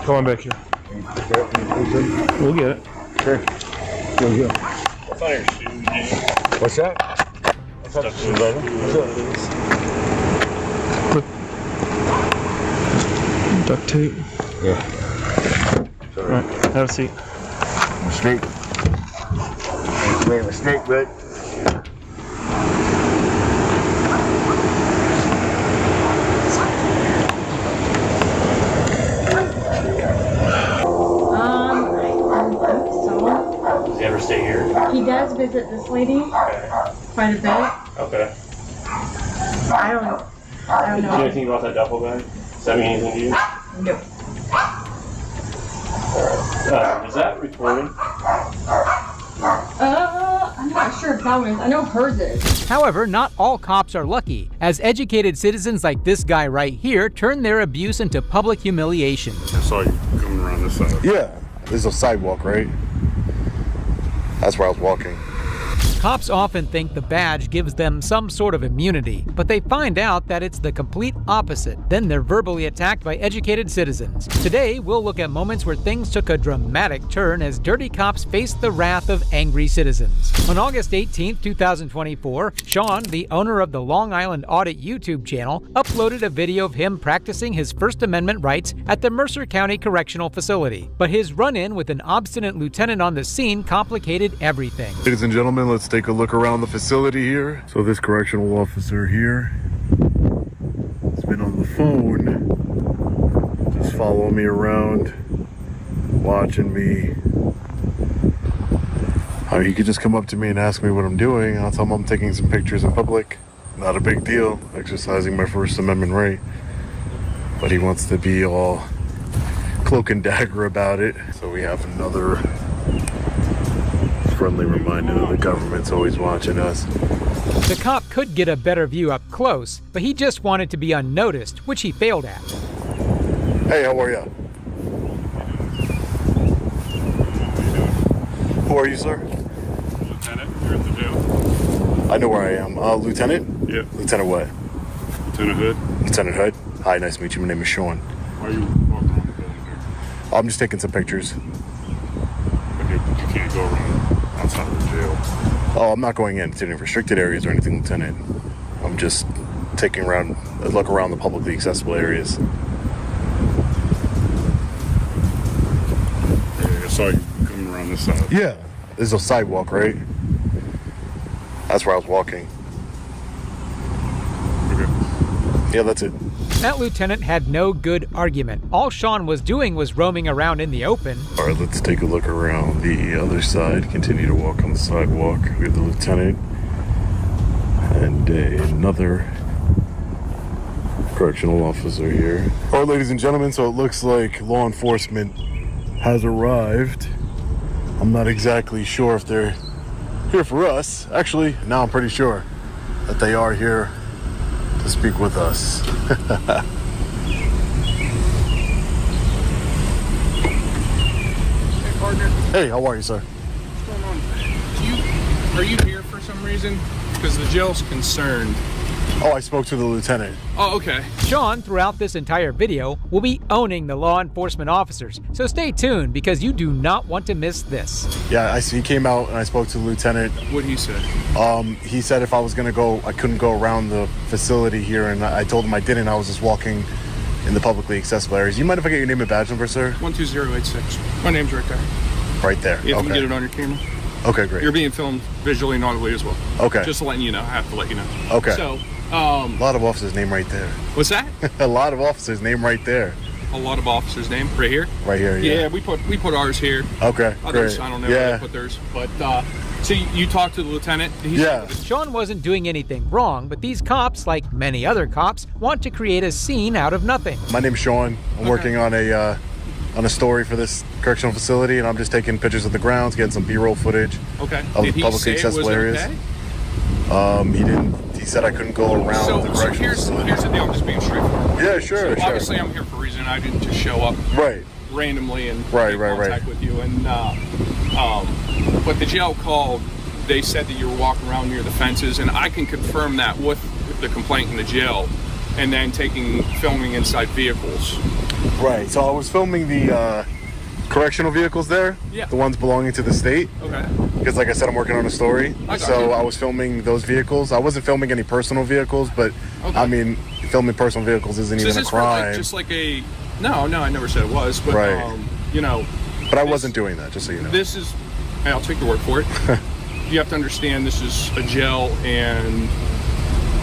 Come on back here. We'll get it. Sure. We'll go. What's on your shoe, James? What's that? What's up, shoe, brother? What's up? Duct tape. Yeah. Alright, have a seat. Mistake. Made a mistake, bud. visit this lady quite a bit. Okay. I don't know. Do you know anything about that duffel bag? Does that mean anything to you? No. Is that recording? I'm not sure if that one is. I know hers is. However, not all cops are lucky, as educated citizens like this guy right here turn their abuse into public humiliation. I saw you coming around this side. Yeah, there's a sidewalk, right? That's where I was walking. Cops often think the badge gives them some sort of immunity, but they find out that it's the complete opposite. Then they're verbally attacked by educated citizens. Today, we'll look at moments where things took a dramatic turn as dirty cops faced the wrath of angry citizens. On August 18, 2024, Sean, the owner of the Long Island Audit YouTube channel, uploaded a video of him practicing his First Amendment rights at the Mercer County Correctional Facility. But his run-in with an obstinate lieutenant on the scene complicated everything. Ladies and gentlemen, let's take a look around the facility here. So this correctional officer here has been on the phone, just following me around, watching me. He could just come up to me and ask me what I'm doing. I'll tell him I'm taking some pictures in public. Not a big deal, exercising my First Amendment right. But he wants to be all cloak and dagger about it. So we have another friendly reminder that the government's always watching us. The cop could get a better view up close, but he just wanted to be unnoticed, which he failed at. Hey, how are you? Who are you, sir? Lieutenant, you're at the jail. I know where I am. Lieutenant? Yeah. Lieutenant what? Lieutenant Hood. Lieutenant Hood? Hi, nice to meet you. My name is Sean. Why are you walking around the building here? I'm just taking some pictures. But you can't go around outside of the jail. Oh, I'm not going into any restricted areas or anything, Lieutenant. I'm just taking a look around the publicly accessible areas. Yeah, I saw you coming around this side. Yeah, there's a sidewalk, right? That's where I was walking. Okay. Yeah, that's it. That lieutenant had no good argument. All Sean was doing was roaming around in the open. All right, let's take a look around the other side. Continue to walk on the sidewalk. We have the lieutenant and another correctional officer here. All right, ladies and gentlemen, so it looks like law enforcement has arrived. I'm not exactly sure if they're here for us. Actually, now I'm pretty sure that they are here to speak with us. Hey, partner. Hey, how are you, sir? What's going on? Are you here for some reason? Because the jail's concerned. Oh, I spoke to the lieutenant. Oh, okay. Sean, throughout this entire video, will be owning the law enforcement officers. So stay tuned because you do not want to miss this. Yeah, I see. He came out and I spoke to the lieutenant. What'd he say? He said if I was going to go, I couldn't go around the facility here, and I told him I didn't. I was just walking in the publicly accessible areas. You mind if I get your name and badge number, sir? 12086. My name's right there. Right there. If you can get it on your camera. Okay, great. You're being filmed visually and audibly as well. Okay. Just letting you know. I have to let you know. Okay. So, a lot of officers' name right there. What's that? A lot of officers' name right there. A lot of officers' name right here. Right here. Yeah. Yeah, we put ours here. Okay. Others, great. I don't know where they put theirs, but so you talked to the lieutenant. Yeah. Sean wasn't doing anything wrong, but these cops, like many other cops, want to create a scene out of nothing. My name's Sean. I'm working on a story for this correctional facility, and I'm just taking pictures of the grounds, getting some B-roll footage. Okay. Of Did the publicly accessible areas. Okay? He didn't. He said I couldn't go around the correctional facility. Here's the deal. I'm just being straightforward. Yeah, sure. So obviously, I'm here for a reason. I didn't just show up randomly and make contact with you. And but the jail called. They said that you were walking around near the fences, and I can confirm that with the complaint in the jail, and then filming inside vehicles. Right. So I was filming the correctional vehicles there. Yeah. The ones belonging to the state. Okay. Because like I said, I'm working on a story. So I was filming those vehicles. I wasn't filming any personal vehicles, but I mean, filming personal vehicles isn't even a crime. Just like a no, I never said it was, but you know. But I wasn't doing that, just so you know. This is, I'll take your word for it. You have to understand this is a jail, and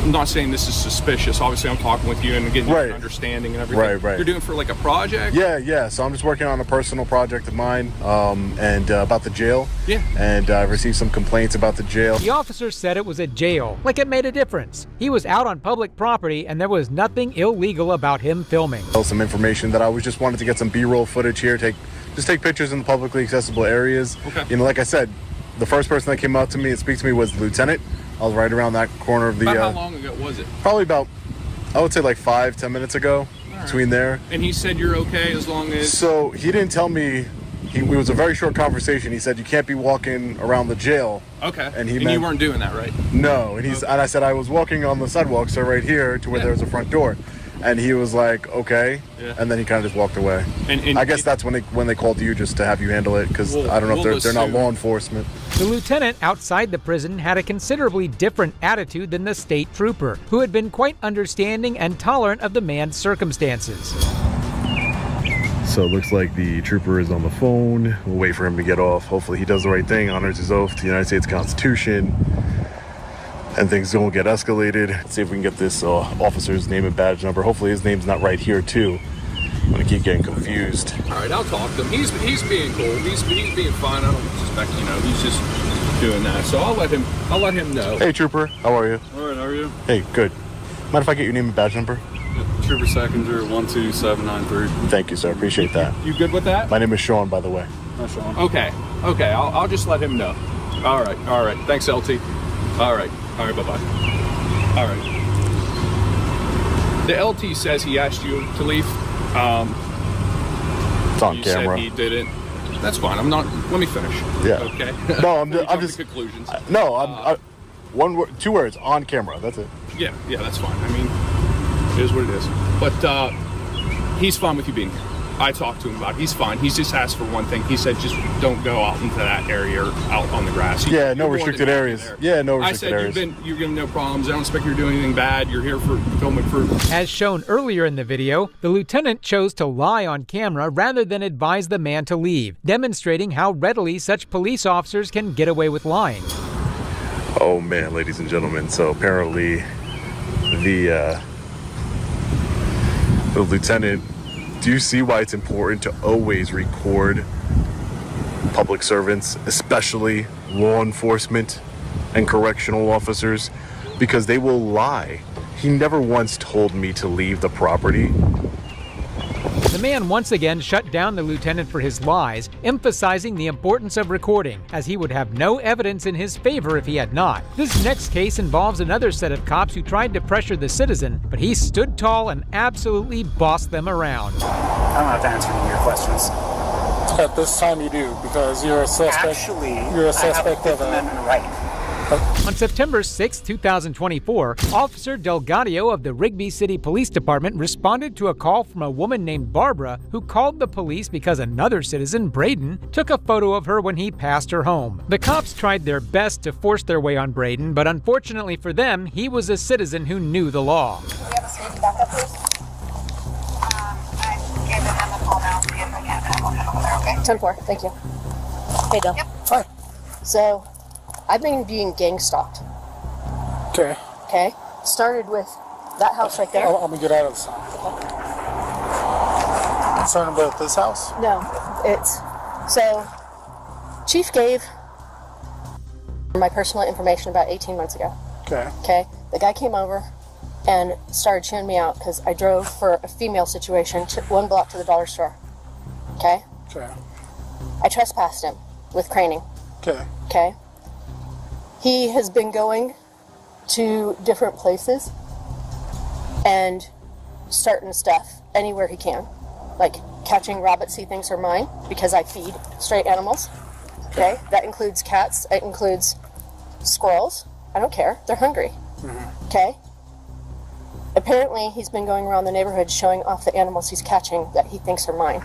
I'm not saying this is suspicious. Obviously, I'm talking with you and getting an understanding and everything. Right. You're doing for like a project? Yeah. So I'm just working on a personal project of mine, and about the jail. Yeah. And I've received some complaints about the jail. The officer said it was a jail, like it made a difference. He was out on public property and there was nothing illegal about him filming. Some information that I was just wanted to get some B-roll footage here, take pictures in the publicly accessible areas. Okay. You know, like I said, the first person that came up to me and speak to me was the lieutenant. I was right around that corner of the... About how long ago was it? Probably about, I would say like 5-10 minutes ago, between there. And he said you're okay as long as... So he didn't tell me, it was a very short conversation. He said you can't be walking around the jail. Okay. And you weren't doing that, right? No. And and I said I was walking on the sidewalk, so right here to where there was a front door. And he was like, okay. Yeah. And then he kind of just walked away. And I guess that's when they called you just to have you handle it, because I don't know if they're not law enforcement. The lieutenant outside the prison had a considerably different attitude than the state trooper, who had been quite understanding and tolerant of the man's circumstances. So it looks like the trooper is on the phone. We'll wait for him to get off. Hopefully he does the right thing, honors his oath to the United States Constitution, and things don't get escalated. Let's see if we can get this officer's name and badge number. Hopefully his name's not right here too. I'm gonna keep getting confused. All right, I'll talk to him. He's being cool. He's being fine. I don't suspect, he's just doing that. So I'll let him know. Hey trooper, how are you? All right, how are you? Hey, good. Mind if I get your name and badge number? Trooper Seconds 12793. Thank you, sir. Appreciate that. You good with that? My name is Sean, by the way. Hi, Sean. Okay. I'll just let him know. All right. Thanks, LT. All right, bye-bye. All right. The LT says he asked you to leave. It's on you camera. Said he didn't. That's fine. Let me finish. Yeah. Okay. No, I'm just conclusions. No, one word, 2 words, on camera. That's it. Yeah, that's fine. I mean, it is what it is. But he's fine with you being here. I talked to him about it. He's fine. He's just asked for one thing. He said just don't go out into that area or out on the grass. No restricted areas. Yeah, no restricted areas. I said you're giving no problems. I don't expect you to do anything bad. You're here for filming for... As shown earlier in the video, the lieutenant chose to lie on camera rather than advise the man to leave, demonstrating how readily such police officers can get away with lying. Oh man, ladies and gentlemen, so apparently the lieutenant, do you see why it's important to always record public servants, especially law enforcement and correctional officers? Because they will lie. He never once told me to leave the property. The man once again shut down the lieutenant for his lies, emphasizing the importance of recording, as he would have no evidence in his favor if he had not. This next case involves another set of cops who tried to pressure the citizen, but he stood tall and absolutely bossed them around. I don't have to answer any of your questions. At this time you do, because you're a suspect. Actually, you're a suspect I have a Fifth Amendment right. On September 6, 2024, Officer Delgadio of the Rigby City Police Department responded to a call from a woman named Barbara who called the police because another citizen, Braden, took a photo of her when he passed her home. The cops tried their best to force their way on Braden, but unfortunately for them, he was a citizen who knew the law. Do we have a safety backup, please? I gave them a call now. See if I can have one over there, okay? 10-4, thank you. Hey, Del. Yep. Hi. So, I've been being gang stalked. Okay. Okay? Started with that house right there. I'm gonna get out of this. Concerned about this house? No, it's... So, Chief gave my personal information about 18 months ago. Okay. Okay? The guy came over and started chewing me out because I drove for a female situation 1 block to the dollar store. Okay? Okay. I trespassed him with craning. Okay. Okay? He has been going to different places and starting stuff anywhere he can. Like catching rabbits he thinks are mine because I feed stray animals. Okay? That includes cats. It includes squirrels. I don't care. They're hungry. Mm-hmm. Okay? Apparently, he's been going around the neighborhood showing off the animals he's catching that he thinks are mine.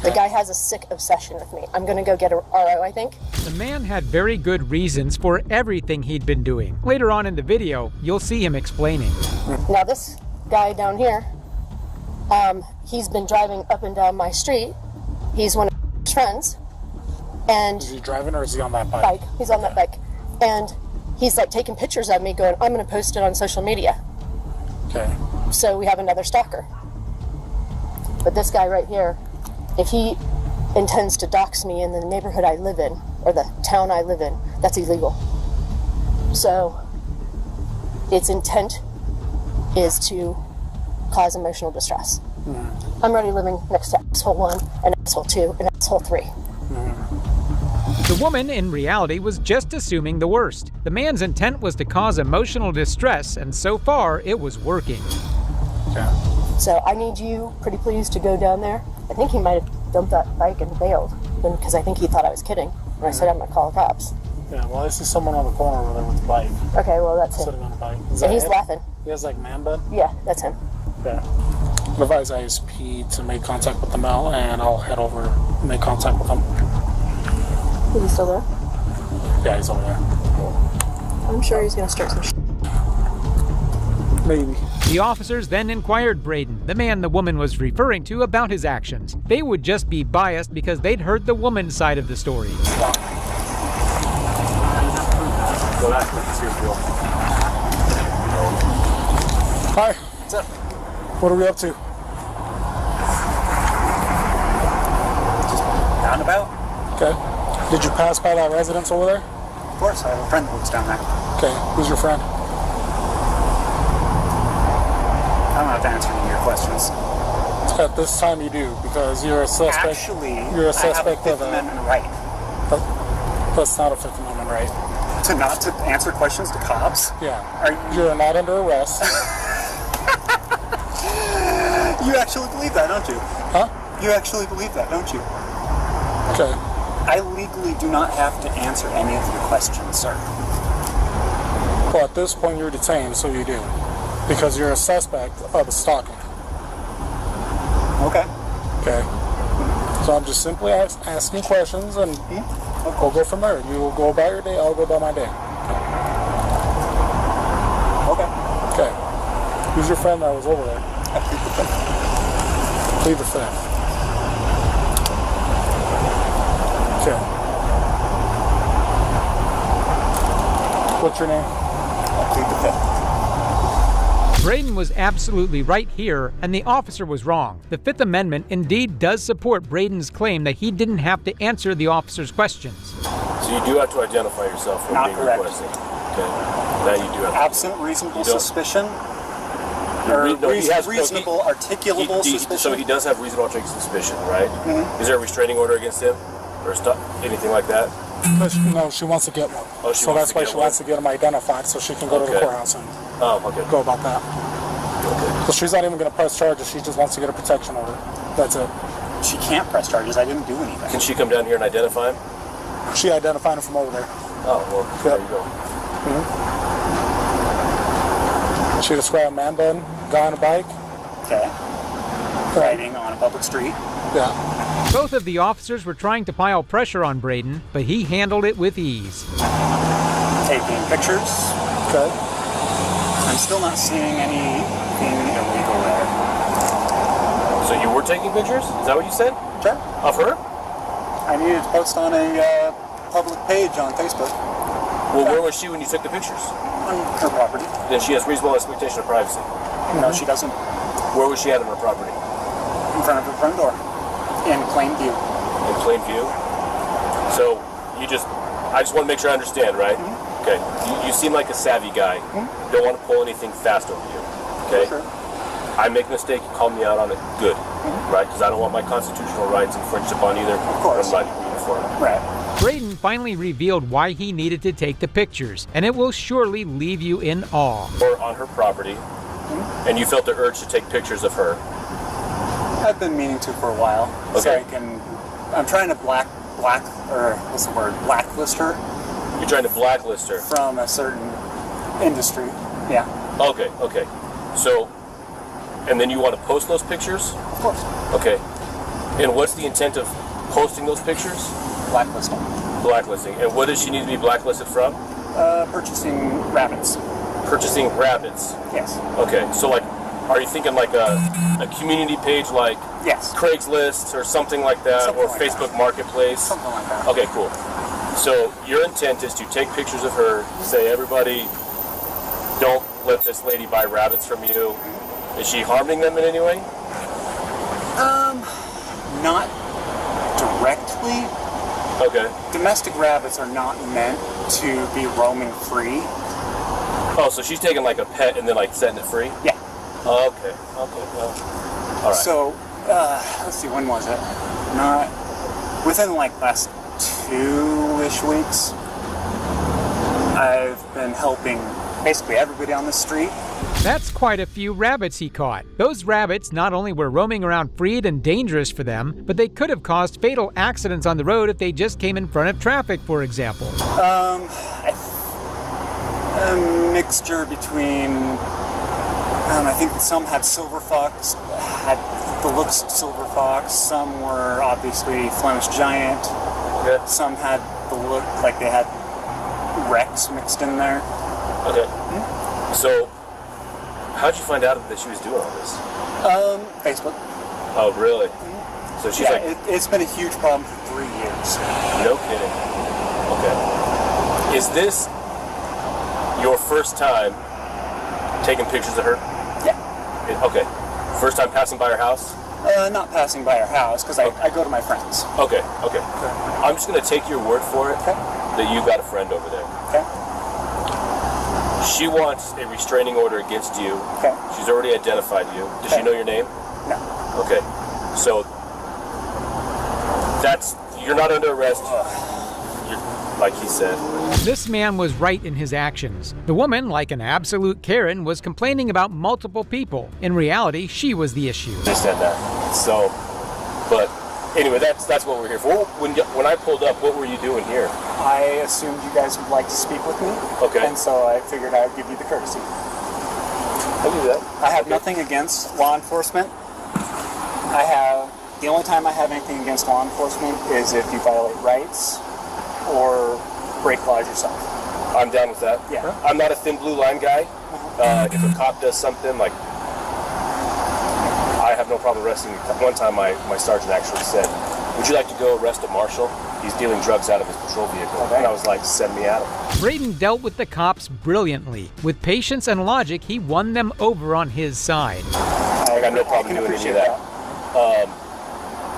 The guy has a sick obsession with me. I'm going to go get a RO, I think. The man had very good reasons for everything he'd been doing. Later on in the video, you'll see him explaining. Now this guy down here, he's been driving up and down my street. He's one of his friends. And is he driving or is he on that bike? He's on that bike. And he's like taking pictures of me going, I'm going to post it on social media. Okay. So we have another stalker. But this guy right here, if he intends to dox me in the neighborhood I live in, or the town I live in, that's illegal. So its intent is to cause emotional distress. Mm-hmm. I'm already living next to asshole 1 and asshole 2 and asshole 3. The woman, in reality, was just assuming the worst. The man's intent was to cause emotional distress, and so far, it was working. Okay. So I need you, pretty please, to go down there. I think he might have dumped that bike and bailed, because I think he thought I was kidding when I said I'm going to call the cops. Yeah, well, I see someone on the corner over there with the bike. Okay, well, that's him. Sitting on the bike. And he's laughing. He has like man bun? Yeah, that's him. Yeah. Advise ISP to make contact with the male, and I'll head over and make contact with him. Is he still there? Yeah, he's over there. I'm sure he's going to start some Maybe. The officers then inquired Braden, the man the woman was referring to, about his actions. They would just be biased because they'd heard the woman's side of the story. Hi. What's up? What are we up to? Just down about. Okay. Did you pass by that residence over there? Of course, I have a friend that lives down there. Okay. Who's your friend? I don't have to answer any of your questions. At this time you do, because you're a suspect. Actually, you're a suspect I have a Fifth Amendment right. That's not a Fifth Amendment right. To not to answer questions to cops? Yeah. You're not under arrest. You actually believe that, don't you? Huh? You actually believe that, don't you? Okay. I legally do not have to answer any of your questions, sir. Well, at this point you're detained, so you do. Because you're a suspect of a stalking. Okay. Okay. So I'm just simply asking questions, and we'll go from there. You will go about your day, I'll go about my day. Okay. Okay. Who's your friend that was over there? I plead the Fifth. Plead the Fifth. Okay. What's your name? I plead the Fifth. Braden was absolutely right here, and the officer was wrong. The Fifth Amendment indeed does support Braden's claim that he didn't have to answer the officer's questions. So you do have to identify yourself when Not being correct. requested. Okay. That you do have to. Absent reasonable suspicion? Or reasonable, articulable suspicion? So he does have reasonable articulable suspicion, right? Mm-hmm. Is there a restraining order against him? Or anything like that? No, she wants to get one. Oh, so that's why she wants to get him identified so she can go to the courthouse and go about that. Okay. So she's not even going to press charges. She just wants to get a protection order. That's it. She can't press charges. I didn't do anything. Can she come down here and identify him? She identified him from over there. Oh, well, there you go. Mm-hmm. She described a man bun, guy on a bike. Okay. Riding on a public street. Yeah. Both of the officers were trying to pile pressure on Braden, but he handled it with ease. Taking pictures. Okay. I'm still not seeing anything illegal there. So you were taking pictures? Is that what you said? Sure. Of her? I needed to post on a public page on Facebook. Well, where was she when you took the pictures? On her property. Then she has reasonable expectation of privacy. No, she doesn't. Where was she at on her property? In front of her front door. In plain view. In plain view? So, I just want to make sure I understand, right? Mm-hmm. Okay. You seem like a savvy guy. Mm-hmm. Don't want to pull anything fast over you. Okay? Sure. I make a mistake, you call me out on it. Good. Mm-hmm. Right? Because I don't want my constitutional rights infringed upon either. Of course. I'm riding uniform. Right. Braden finally revealed why he needed to take the pictures, and it will surely leave you in awe. Or on her property, and you felt the urge to take pictures of her. I've been meaning to for a while. Okay. So I'm trying to blacklist her. You're trying to blacklist her? From a certain industry. Yeah. Okay. So, and then you want to post those pictures? Of course. Okay. And what's the intent of posting those pictures? Blacklisting. Blacklisting. And what does she need to be blacklisted from? Purchasing rabbits. Purchasing rabbits? Yes. Okay. So, are you thinking like a community page like yes. Craigslist or something like that, something or like Facebook that. Marketplace? Something like that. Okay, cool. So your intent is to take pictures of her, say, everybody, don't let this lady buy rabbits from you. Is she harming them in any way? Not directly. Okay. Domestic rabbits are not meant to be roaming free. Oh, so she's taking like a pet and then like setting it free? Yeah. Okay. Well, all right. So, let's see, when was it? Not within like last 2-ish weeks. I've been helping basically everybody on the street. That's quite a few rabbits he caught. Those rabbits not only were roaming around free and dangerous for them, but they could have caused fatal accidents on the road if they just came in front of traffic, for example. A mixture between, I think some had silver fox, had the looks of silver fox. Some were obviously Flemish giant. Okay. Some had the look like they had Rex mixed in there. Okay. So, how'd you find out that she was doing all this? Facebook. Oh, really? So she's like... It's been a huge problem for 3 years. No kidding. Okay. Is this your first time taking pictures of her? Yeah. Okay. First time passing by her house? Not passing by her house, because I go to my friends. Okay. I'm just going to take your word for it that you got a friend over there. Okay. She wants a restraining order against you. Okay. She's already identified you. Does she know your name? No. Okay. So, you're not under arrest. Like he said. This man was right in his actions. The woman, like an absolute Karen, was complaining about multiple people. In reality, she was the issue. They said that. So, but anyway, that's what we're here for. When I pulled up, what were you doing here? I assumed you guys would like to speak with me. Okay. And so I figured I would give you the courtesy. I'll do that. I have nothing against law enforcement. The only time I have anything against law enforcement is if you violate rights or break laws yourself. I'm down with that. Yeah. I'm not a thin blue line guy. If a cop does something, like, I have no problem arresting you. One time my sergeant actually said, would you like to go arrest a marshal? He's dealing drugs out of his patrol vehicle. Okay. And I was like, send me at him. Braden dealt with the cops brilliantly. With patience and logic, he won them over on his side. I got no problem doing any of that.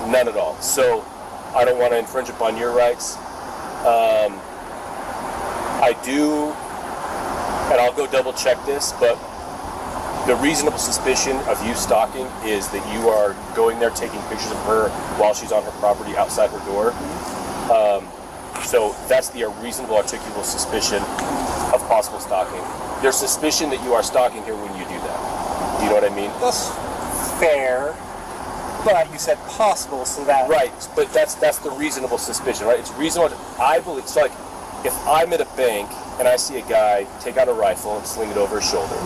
None at all. So I don't want to infringe upon your rights. I do, and I'll go double check this, but the reasonable suspicion of you stalking is that you are going there taking pictures of her while she's on her property outside her door. So that's the reasonable articulable suspicion of possible stalking. There's suspicion that you are stalking her when you do that. Do you know what I mean? That's fair. But you said possible, so that... Right, but that's the reasonable suspicion, right? It's reasonable. I believe, so like, if I'm at a bank and I see a guy take out a rifle and sling it over his shoulder,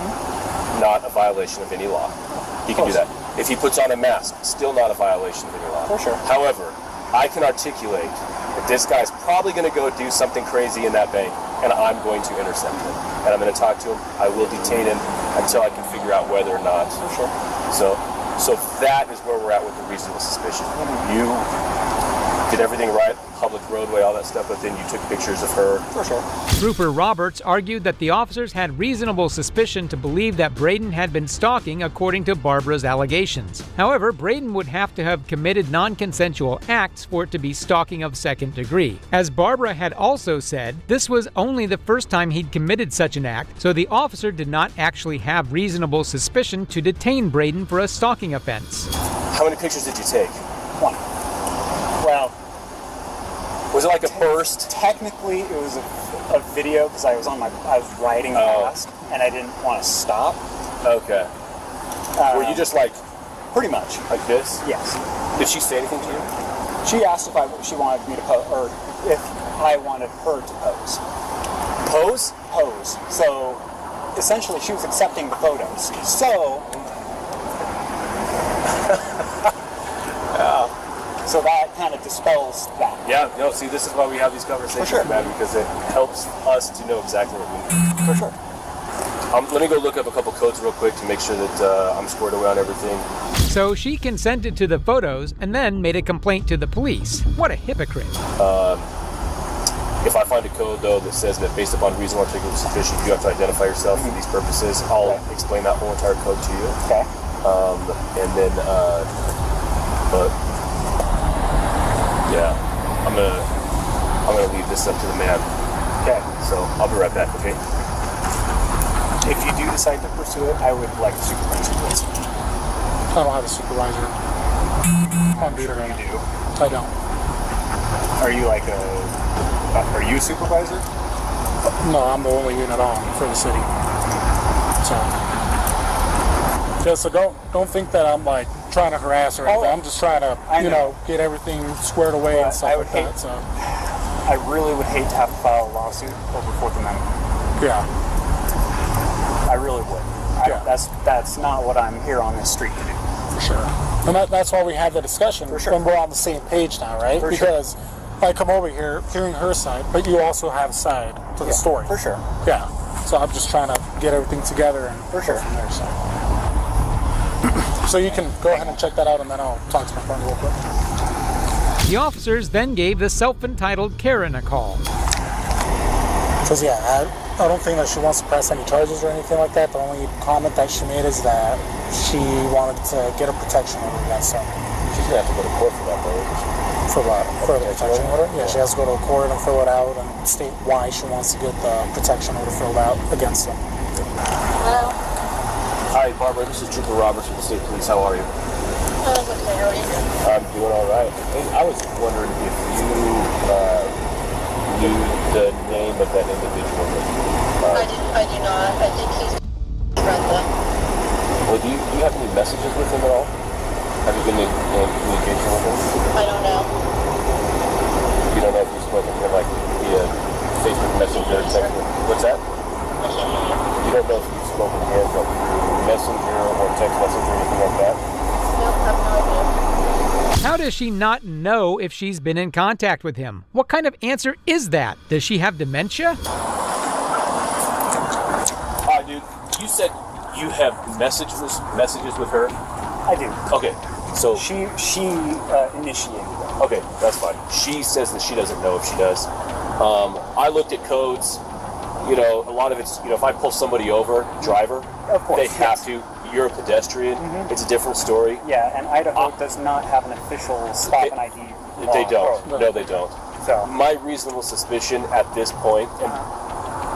not a violation of any law. He can do that. If he puts on a mask, still not a violation of any law. For sure. However, I can articulate that this guy's probably going to go do something crazy in that bank, and I'm going to intercept him. And I'm going to talk to him. I will detain him until I can figure out whether or not. For sure. So that is where we're at with the reasonable suspicion. You did everything right, public roadway, all that stuff, but then you took pictures of her. For sure. Trooper Roberts argued that the officers had reasonable suspicion to believe that Braden had been stalking according to Barbara's allegations. However, Braden would have to have committed non-consensual acts for it to be stalking of second degree. As Barbara had also said, this was only the first time he'd committed such an act, so the officer did not actually have reasonable suspicion to detain Braden for a stalking offense. How many pictures did you take? One. Well, was it like a burst? Technically, it was a video because I was riding past and I didn't want to stop. Okay. Were you just like? Pretty much. Like this? Yes. Did she say anything to you? She asked if she wanted me to pose, or if I wanted her to pose. Pose? Pose. So, essentially, she was accepting the photos. So. So that kind of dispels that. Yeah, no, see, this is why we have these conversations, man, because it helps us to know exactly what we need. For sure. Let me go look up a couple codes real quick to make sure that I'm squared away on everything. So she consented to the photos and then made a complaint to the police. What a hypocrite. If I find a code, though, that says that based upon reasonable articulable suspicion, you have to identify yourself for these purposes, I'll explain that whole entire code to you. Okay. And then, but yeah, I'm gonna leave this up to the man. Okay. So I'll be right back. Okay. If you do decide to pursue it, I would like a supervisor, please. I don't have a supervisor. I'm sure you do. I don't. Are you like are you a supervisor? No, I'm the only unit on for the city. So, yeah, so don't think that I'm like trying to harass or anything. I'm just trying to, get everything squared away and stuff like that. So, I really would hate to have to file a lawsuit over Fourth Amendment. Yeah. I really would. That's not what I'm here on this street to do. For sure. And that's why we had the discussion. For sure. And we're on the same page now, right? For because sure. I come over here hearing her side, but you also have a side to the story. For sure. Yeah. So I'm just trying to get everything together and for sure from there. So you can go ahead and check that out, and then I'll talk to my friend real quick. The officers then gave the self-entitled Karen a call. Because I don't think that she wants to press any charges or anything like that. The only comment that she made is that she wanted to get a protection order against him. She's gonna have to go to court for that, though. For what? For the protection order? Yeah, she has to go to court and fill it out and state why she wants to get the protection order filled out against him. Hello? Hi, Barbara. This is Trooper Roberts from the State Police. How are you? I'm okay. How are you? I'm doing all right. Hey, I was wondering if you knew the name of that individual. I do not. I think he's Brenda. Well, do you have any messages with him at all? Have you been in communication with him? I don't know. You don't know if you've spoken to him like via Facebook Messenger, text? What's that? I can't hear you. You don't know if you've spoken to him like through Messenger or text message or anything like that? Nope, I have no idea. How does she not know if she's been in contact with him? What kind of answer is that? Does she have dementia? Dude, you said you have messages with her? I do. Okay, so she initiated it. Okay, that's fine. She says that she doesn't know if she does. I looked at codes. A lot of it's, if I pull somebody over, driver, of course, they have to. You're a pedestrian. Mm-hmm. It's a different story. Yeah, and Idaho does not have an official stop and ID. They don't. No, they don't. So my reasonable suspicion at this point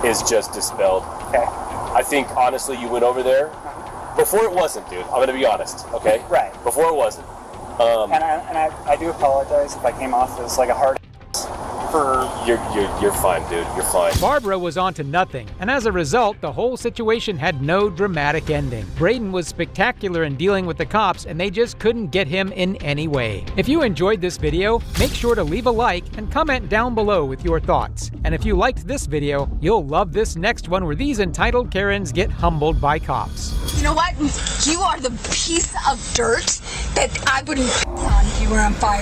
is just dispelled. Okay. I think honestly, you went over there. Before it wasn't, dude. I'm gonna be honest, okay? Right. Before it wasn't. And I do apologize if I came off as like a hard for... You're fine, dude. You're fine. Barbara was on to nothing, and as a result, the whole situation had no dramatic ending. Braden was spectacular in dealing with the cops, and they just couldn't get him in any way. If you enjoyed this video, make sure to leave a like and comment down below with your thoughts. And if you liked this video, you'll love this next one where these entitled Karens get humbled by cops. You know what? You are the piece of dirt that I wouldn't on if you were on fire.